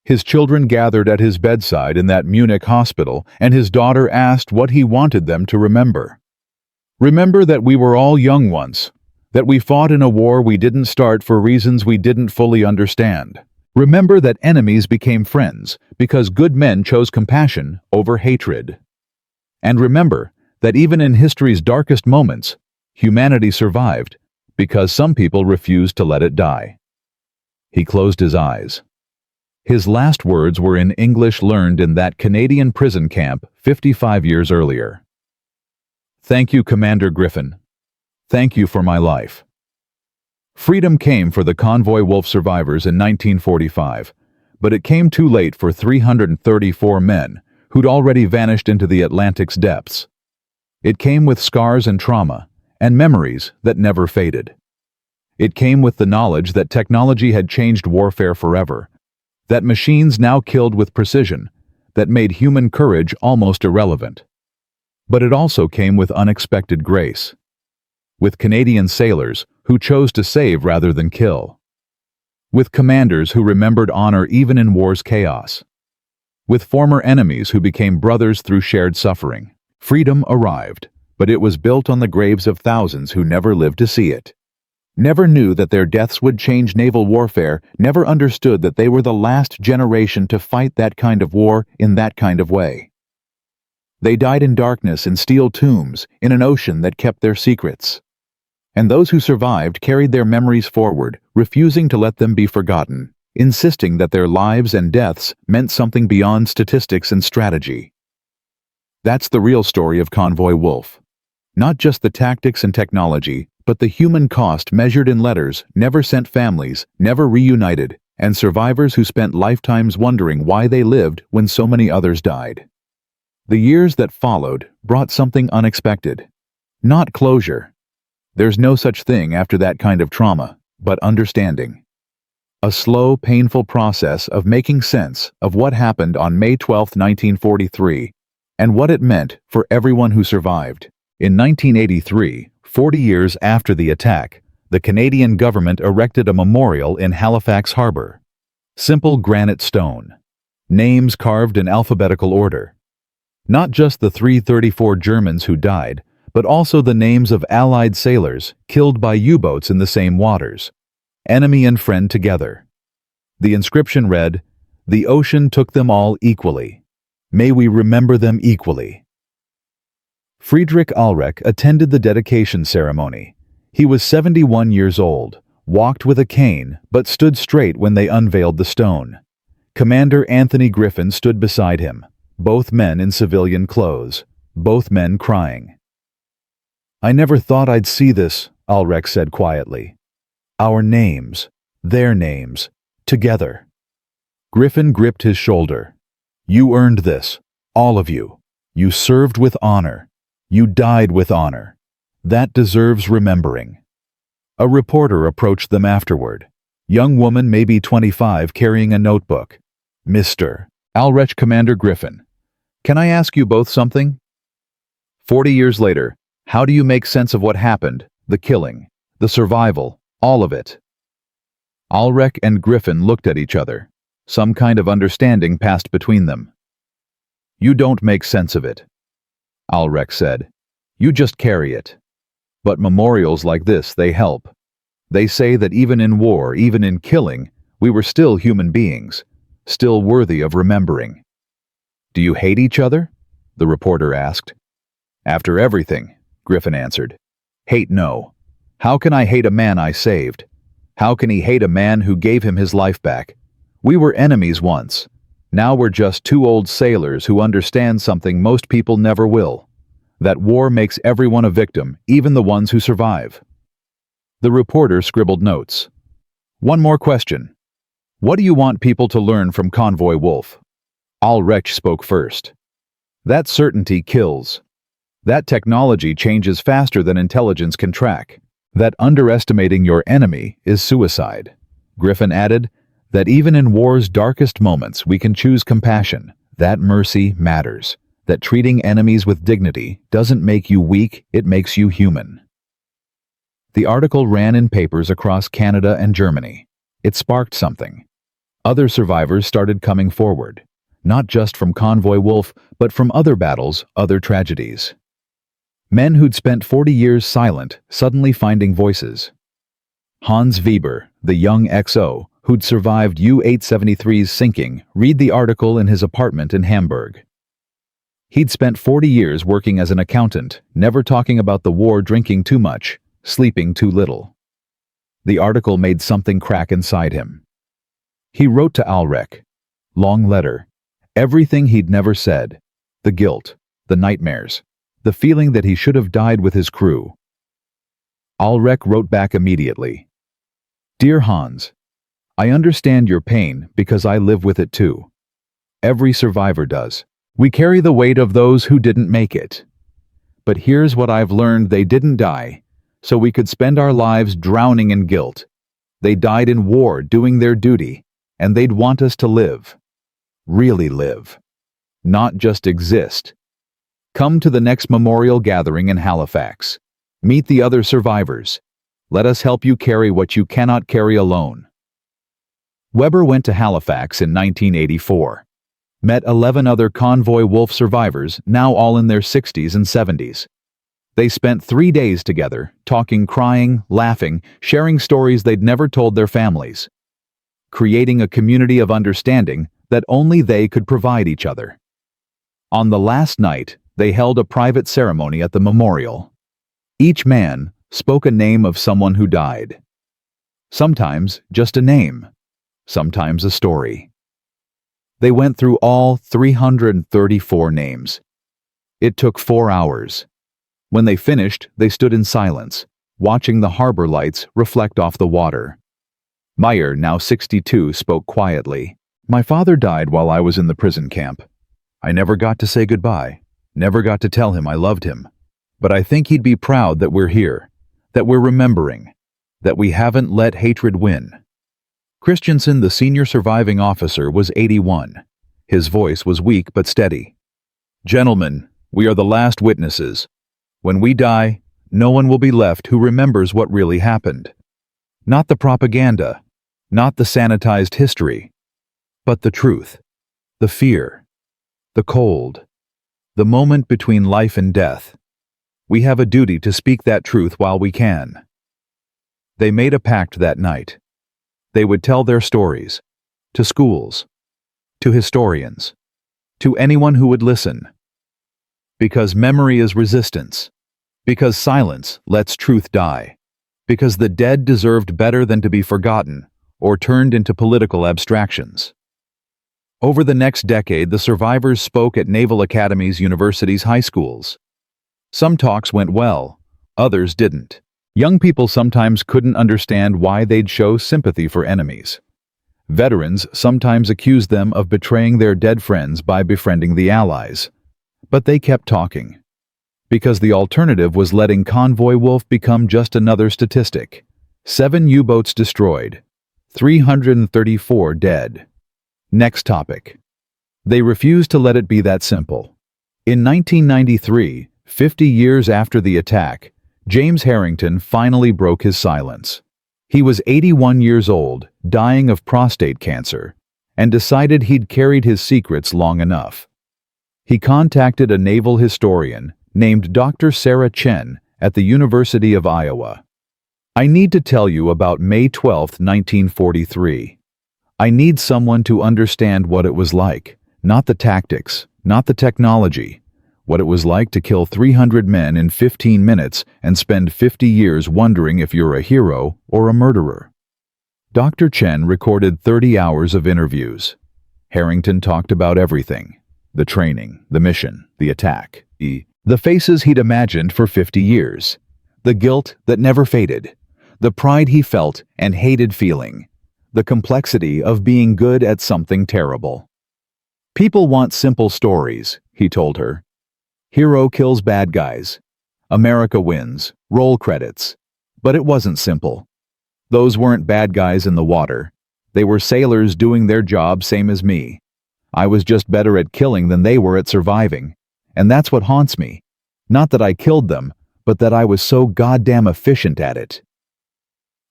His children gathered at his bedside in that Munich hospital, and his daughter asked what he wanted them to remember. Remember that we were all young once, that we fought in a war we didn't start for reasons we didn't fully understand. Remember that enemies became friends because good men chose compassion over hatred. And remember that even in history's darkest moments, humanity survived because some people refused to let it die. He closed his eyes. His last words were in English learned in that Canadian prison camp 55 years earlier. Thank you, Commander Griffin. Thank you for my life. Freedom came for the Convoy Wolf survivors in 1945, but it came too late for 334 men who'd already vanished into the Atlantic's depths. It came with scars and trauma, and memories that never faded. It came with the knowledge that technology had changed warfare forever, that machines now killed with precision, that made human courage almost irrelevant. But it also came with unexpected grace. With Canadian sailors who chose to save rather than kill. With commanders who remembered honor even in war's chaos. With former enemies who became brothers through shared suffering. Freedom arrived, but it was built on the graves of thousands who never lived to see it. never knew that their deaths would change naval warfare, never understood that they were the last generation to fight that kind of war in that kind of way. They died in darkness in steel tombs, in an ocean that kept their secrets. And those who survived carried their memories forward, refusing to let them be forgotten, insisting that their lives and deaths meant something beyond statistics and strategy. That's the real story of Convoy Wolf. Not just the tactics and technology, but the human cost measured in letters, never sent families, never reunited, and survivors who spent lifetimes wondering why they lived when so many others died. The years that followed brought something unexpected. Not closure. There's no such thing after that kind of trauma, but understanding. A slow, painful process of making sense of what happened on May 12, 1943, and what it meant for everyone who survived. In 1983, 40 years after the attack, the Canadian government erected a memorial in Halifax Harbor. Simple granite stone. Names carved in alphabetical order. Not just the 334 Germans who died, but also the names of Allied sailors killed by U-boats in the same waters. Enemy and friend together. The inscription read, "The ocean took them all equally. May we remember them equally." Friedrich Ahlrich attended the dedication ceremony. He was 71 years old, walked with a cane, but stood straight when they unveiled the stone. Commander Anthony Griffin stood beside him, both men in civilian clothes, both men crying. "I never thought I'd see this," Ahlrich said quietly. "Our names, their names, together." Griffin gripped his shoulder. "You earned this, all of you. You served with honor. You died with honor. That deserves remembering." A reporter approached them afterward. Young woman, maybe 25, carrying a notebook. "Mr. Ahlrich, Commander Griffin, can I ask you both something? 40 years later, how do you make sense of what happened, the killing, the survival, all of it?" Ahlrich and Griffin looked at each other. Some kind of understanding passed between them. "You don't make sense of it," Ahlrich said. "You just carry it. But memorials like this, they help. They say that even in war, even in killing, we were still human beings, still worthy of remembering." "Do you hate each other?" the reporter asked. "After everything," Griffin answered. "Hate, no. How can I hate a man I saved? How can he hate a man who gave him his life back? We were enemies once. Now we're just two old sailors who understand something most people never will. That war makes everyone a victim, even the ones who survive." The reporter scribbled notes. "One more question. What do you want people to learn from Convoy Wolf?" Ahlrich spoke first. "That certainty kills. That technology changes faster than intelligence can track. That underestimating your enemy is suicide." Griffin added, "That even in war's darkest moments we can choose compassion. That mercy matters. That treating enemies with dignity doesn't make you weak, it makes you human." The article ran in papers across Canada and Germany. It sparked something. Other survivors started coming forward, not just from Convoy Wolf, but from other battles, other tragedies. Men who'd spent 40 years silent, suddenly finding voices. Hans Weber, the young XO, who'd survived U-873's sinking, read the article in his apartment in Hamburg. He'd spent 40 years working as an accountant, never talking about the war, drinking too much, sleeping too little. The article made something crack inside him. He wrote to Ahlrich. Long letter. Everything he'd never said. The guilt, the nightmares, the feeling that he should have died with his crew. Ahlrich wrote back immediately. "Dear Hans, I understand your pain because I live with it too. Every survivor does. We carry the weight of those who didn't make it. But here's what I've learned: they didn't die, so we could spend our lives drowning in guilt. They died in war doing their duty, and they'd want us to live. Really live. Not just exist. Come to the next memorial gathering in Halifax. Meet the other survivors. Let us help you carry what you cannot carry alone." Weber went to Halifax in 1984. Met 11 other Convoy Wolf survivors, now all in their 60s and 70s. They spent 3 days together, talking, crying, laughing, sharing stories they'd never told their families, creating a community of understanding that only they could provide each other. On the last night, they held a private ceremony at the memorial. Each man spoke a name of someone who died. Sometimes just a name, sometimes a story. They went through all 334 names. It took 4 hours. When they finished, they stood in silence, watching the harbor lights reflect off the water. Meyer, now 62, spoke quietly. "My father died while I was in the prison camp. I never got to say goodbye, never got to tell him I loved him. But I think he'd be proud that we're here, that we're remembering, that we haven't let hatred win." Christensen, the senior surviving officer, was 81. His voice was weak but steady. "Gentlemen, we are the last witnesses. When we die, no one will be left who remembers what really happened. Not the propaganda, not the sanitized history, but the truth, the fear, the cold, the moment between life and death. We have a duty to speak that truth while we can." They made a pact that night. They would tell their stories, to schools, to historians, to anyone who would listen. Because memory is resistance. Because silence lets truth die. Because the dead deserved better than to be forgotten or turned into political abstractions. Over the next decade, the survivors spoke at naval academies, universities, high schools. Some talks went well, others didn't. Young people sometimes couldn't understand why they'd show sympathy for enemies. Veterans sometimes accused them of betraying their dead friends by befriending the Allies. But they kept talking. Because the alternative was letting Convoy Wolf become just another statistic. 7 U-boats destroyed, 334 dead. Next topic. They refused to let it be that simple. In 1993, 50 years after the attack, James Harrington finally broke his silence. He was 81 years old, dying of prostate cancer, and decided he'd carried his secrets long enough. He contacted a naval historian named Dr. Sarah Chen at the University of Iowa. "I need to tell you about May 12, 1943. I need someone to understand what it was like, not the tactics, not the technology, what it was like to kill 300 men in 15 minutes and spend 50 years wondering if you're a hero or a murderer." Dr. Chen recorded 30 hours of interviews. Harrington talked about everything: the training, the mission, the attack, the faces he'd imagined for 50 years, the guilt that never faded, the pride he felt and hated feeling, the complexity of being good at something terrible. "People want simple stories," he told her. "Hero kills bad guys. America wins. Roll credits." But it wasn't simple. Those weren't bad guys in the water. They were sailors doing their job same as me. I was just better at killing than they were at surviving. And that's what haunts me. Not that I killed them, but that I was so goddamn efficient at it.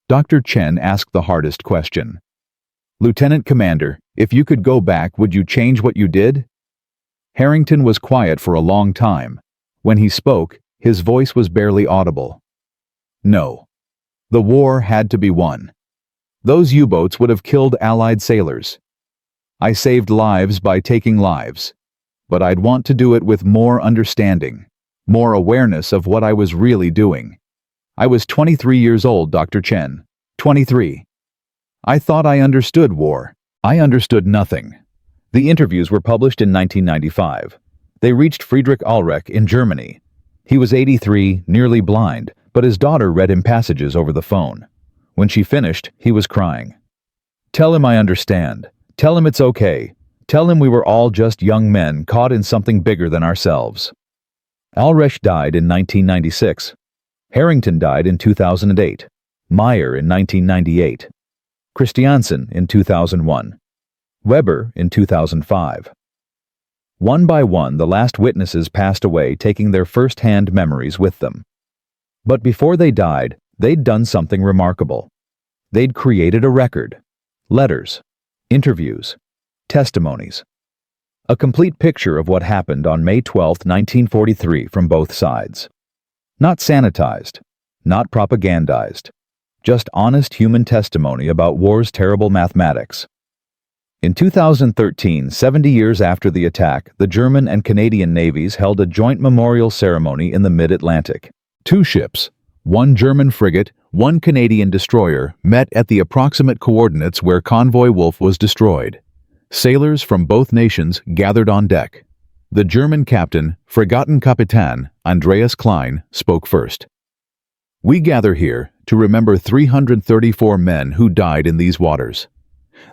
Dr. Chen asked the hardest question. "Lieutenant Commander, if you could go back, would you change what you did?" Harrington was quiet for a long time. When he spoke, his voice was barely audible. "No. The war had to be won. Those U-boats would have killed Allied sailors. I saved lives by taking lives. But I'd want to do it with more understanding, more awareness of what I was really doing. I was 23 years old, Dr. Chen. 23. I thought I understood war. I understood nothing." The interviews were published in 1995. They reached Friedrich Ulrich in Germany. He was 83, nearly blind, but his daughter read him passages over the phone. When she finished, he was crying. "Tell him I understand. Tell him it's okay. Tell him we were all just young men caught in something bigger than ourselves." Ulrich died in 1996. Harrington died in 2008. Meyer in 1998. Christiansen in 2001. Weber in 2005. One by one, the last witnesses passed away, taking their first-hand memories with them. But before they died, they'd done something remarkable. They'd created a record. Letters, interviews, testimonies. A complete picture of what happened on May 12, 1943 from both sides. Not sanitized, not propagandized, just honest human testimony about war's terrible mathematics. In 2013, 70 years after the attack, the German and Canadian navies held a joint memorial ceremony in the mid-Atlantic. 2 ships, 1 German frigate, 1 Canadian destroyer, met at the approximate coordinates where Convoy Wolf was destroyed. Sailors from both nations gathered on deck. The German captain, Fregattenkapitän Andreas Klein, spoke first. "We gather here to remember 334 men who died in these waters.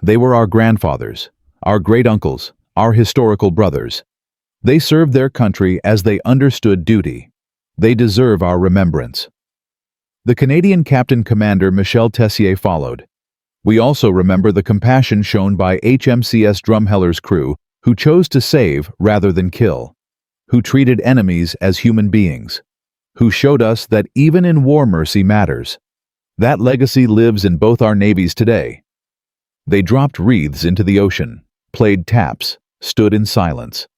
They were our grandfathers, our great-uncles, our historical brothers. They served their country as they understood duty. They deserve our remembrance." The Canadian Captain Commander Michel Tessier followed. "We also remember the compassion shown by HMCS Drumheller's crew, who chose to save rather than kill, who treated enemies as human beings, who showed us that even in war mercy matters. That legacy lives in both our navies today." They dropped wreaths into the ocean, played taps, stood in silence.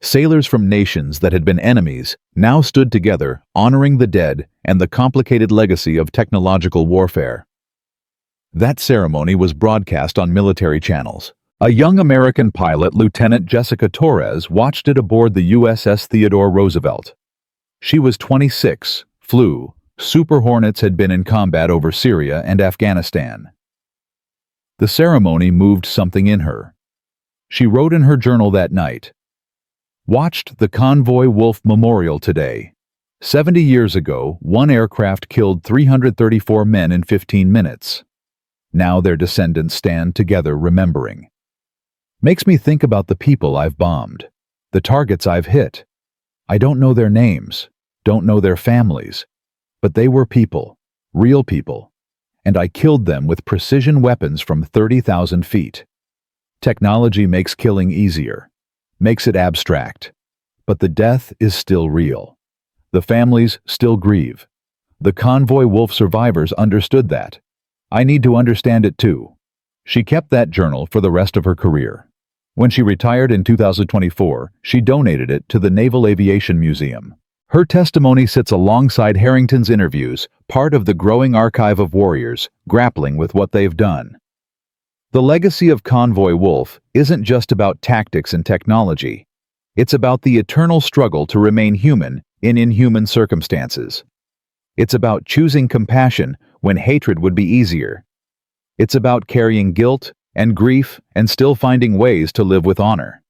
Sailors from nations that had been enemies now stood together, honoring the dead and the complicated legacy of technological warfare. That ceremony was broadcast on military channels. A young American pilot, Lieutenant Jessica Torres, watched it aboard the USS Theodore Roosevelt. She was 26, flew. Super Hornets had been in combat over Syria and Afghanistan. The ceremony moved something in her. She wrote in her journal that night, "Watched the Convoy Wolf Memorial today. 70 years ago, 1 aircraft killed 334 men in 15 minutes. Now their descendants stand together remembering. Makes me think about the people I've bombed, the targets I've hit. I don't know their names, don't know their families, but they were people, real people, and I killed them with precision weapons from 30,000 feet. Technology makes killing easier, makes it abstract, but the death is still real. The families still grieve. The Convoy Wolf survivors understood that. I need to understand it too." She kept that journal for the rest of her career. When she retired in 2024, she donated it to the Naval Aviation Museum. Her testimony sits alongside Harrington's interviews, part of the growing archive of warriors grappling with what they've done. The legacy of Convoy Wolf isn't just about tactics and technology. It's about the eternal struggle to remain human in inhuman circumstances. It's about choosing compassion when hatred would be easier. It's about carrying guilt and grief and still finding ways to live with honor.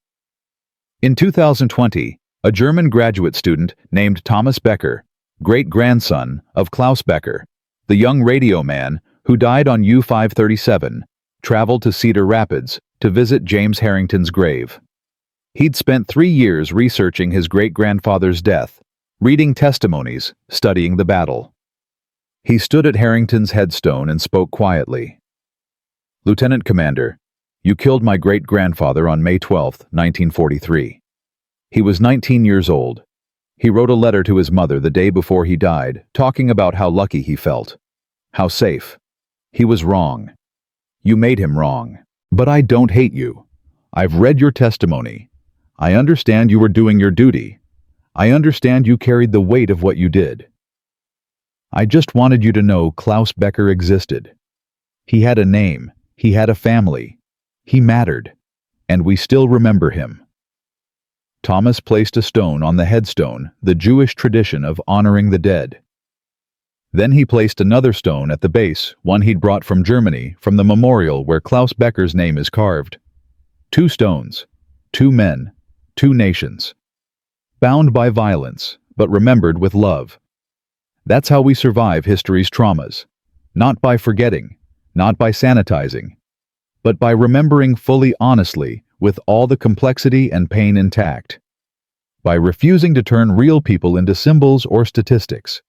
In 2020, a German graduate student named Thomas Becker, great-grandson of Klaus Becker, the young radio man who died on U-537, traveled to Cedar Rapids to visit James Harrington's grave. He'd spent 3 years researching his great-grandfather's death, reading testimonies, studying the battle. He stood at Harrington's headstone and spoke quietly. "Lieutenant Commander, you killed my great-grandfather on May 12, 1943. He was 19 years old. He wrote a letter to his mother the day before he died, talking about how lucky he felt, how safe. He was wrong. You made him wrong. But I don't hate you. I've read your testimony. I understand you were doing your duty. I understand you carried the weight of what you did. I just wanted you to know Klaus Becker existed. He had a name, he had a family, he mattered, and we still remember him." Thomas placed a stone on the headstone, the Jewish tradition of honoring the dead. Then he placed another stone at the base, one he'd brought from Germany, from the memorial where Klaus Becker's name is carved. 2 stones, 2 men, 2 nations. Bound by violence, but remembered with love. That's how we survive history's traumas. Not by forgetting, not by sanitizing, but by remembering fully honestly with all the complexity and pain intact. By refusing to turn real people into symbols or statistics.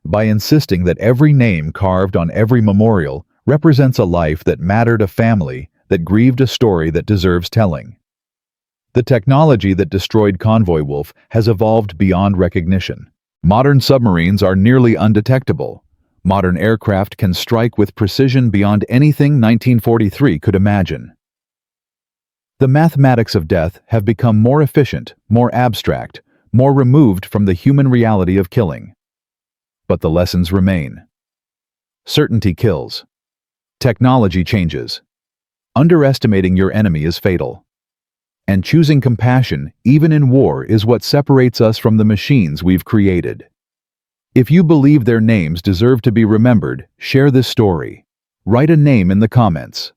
By insisting that every name carved on every memorial represents a life that mattered, a family that grieved, a story that deserves telling. The technology that destroyed Convoy Wolf has evolved beyond recognition. Modern submarines are nearly undetectable. Modern aircraft can strike with precision beyond anything 1943 could imagine. The mathematics of death have become more efficient, more abstract, more removed from the human reality of killing. but the lessons remain. Certainty kills. Technology changes. Underestimating your enemy is fatal. And choosing compassion, even in war, is what separates us from the machines we've created. If you believe their names deserve to be remembered, share this story. Write a name in the comments.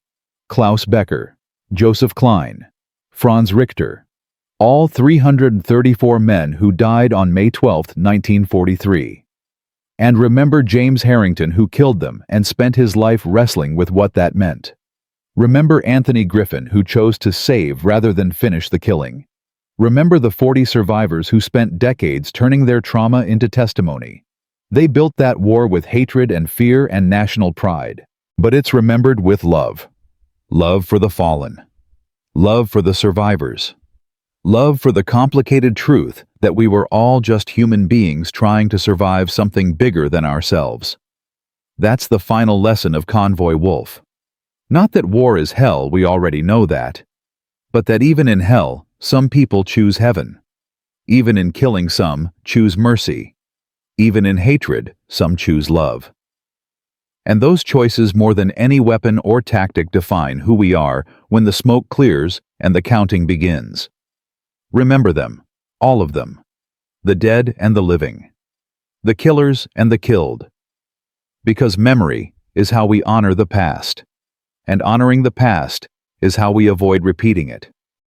Klaus Becker, Joseph Klein, Franz Richter, all 334 men who died on May 12, 1943. And remember James Harrington, who killed them and spent his life wrestling with what that meant. Remember Anthony Griffin, who chose to save rather than finish the killing. Remember the 40 survivors who spent decades turning their trauma into testimony. They built that war with hatred and fear and national pride. But it's remembered with love. Love for the fallen. Love for the survivors. Love for the complicated truth that we were all just human beings trying to survive something bigger than ourselves. That's the final lesson of Convoy Wolf. Not that war is hell, we already know that. But that even in hell, some people choose heaven. Even in killing some, choose mercy. Even in hatred, some choose love. And those choices, more than any weapon or tactic, define who we are when the smoke clears and the counting begins. Remember them, all of them. The dead and the living. The killers and the killed. Because memory is how we honor the past. And honoring the past is how we avoid repeating it.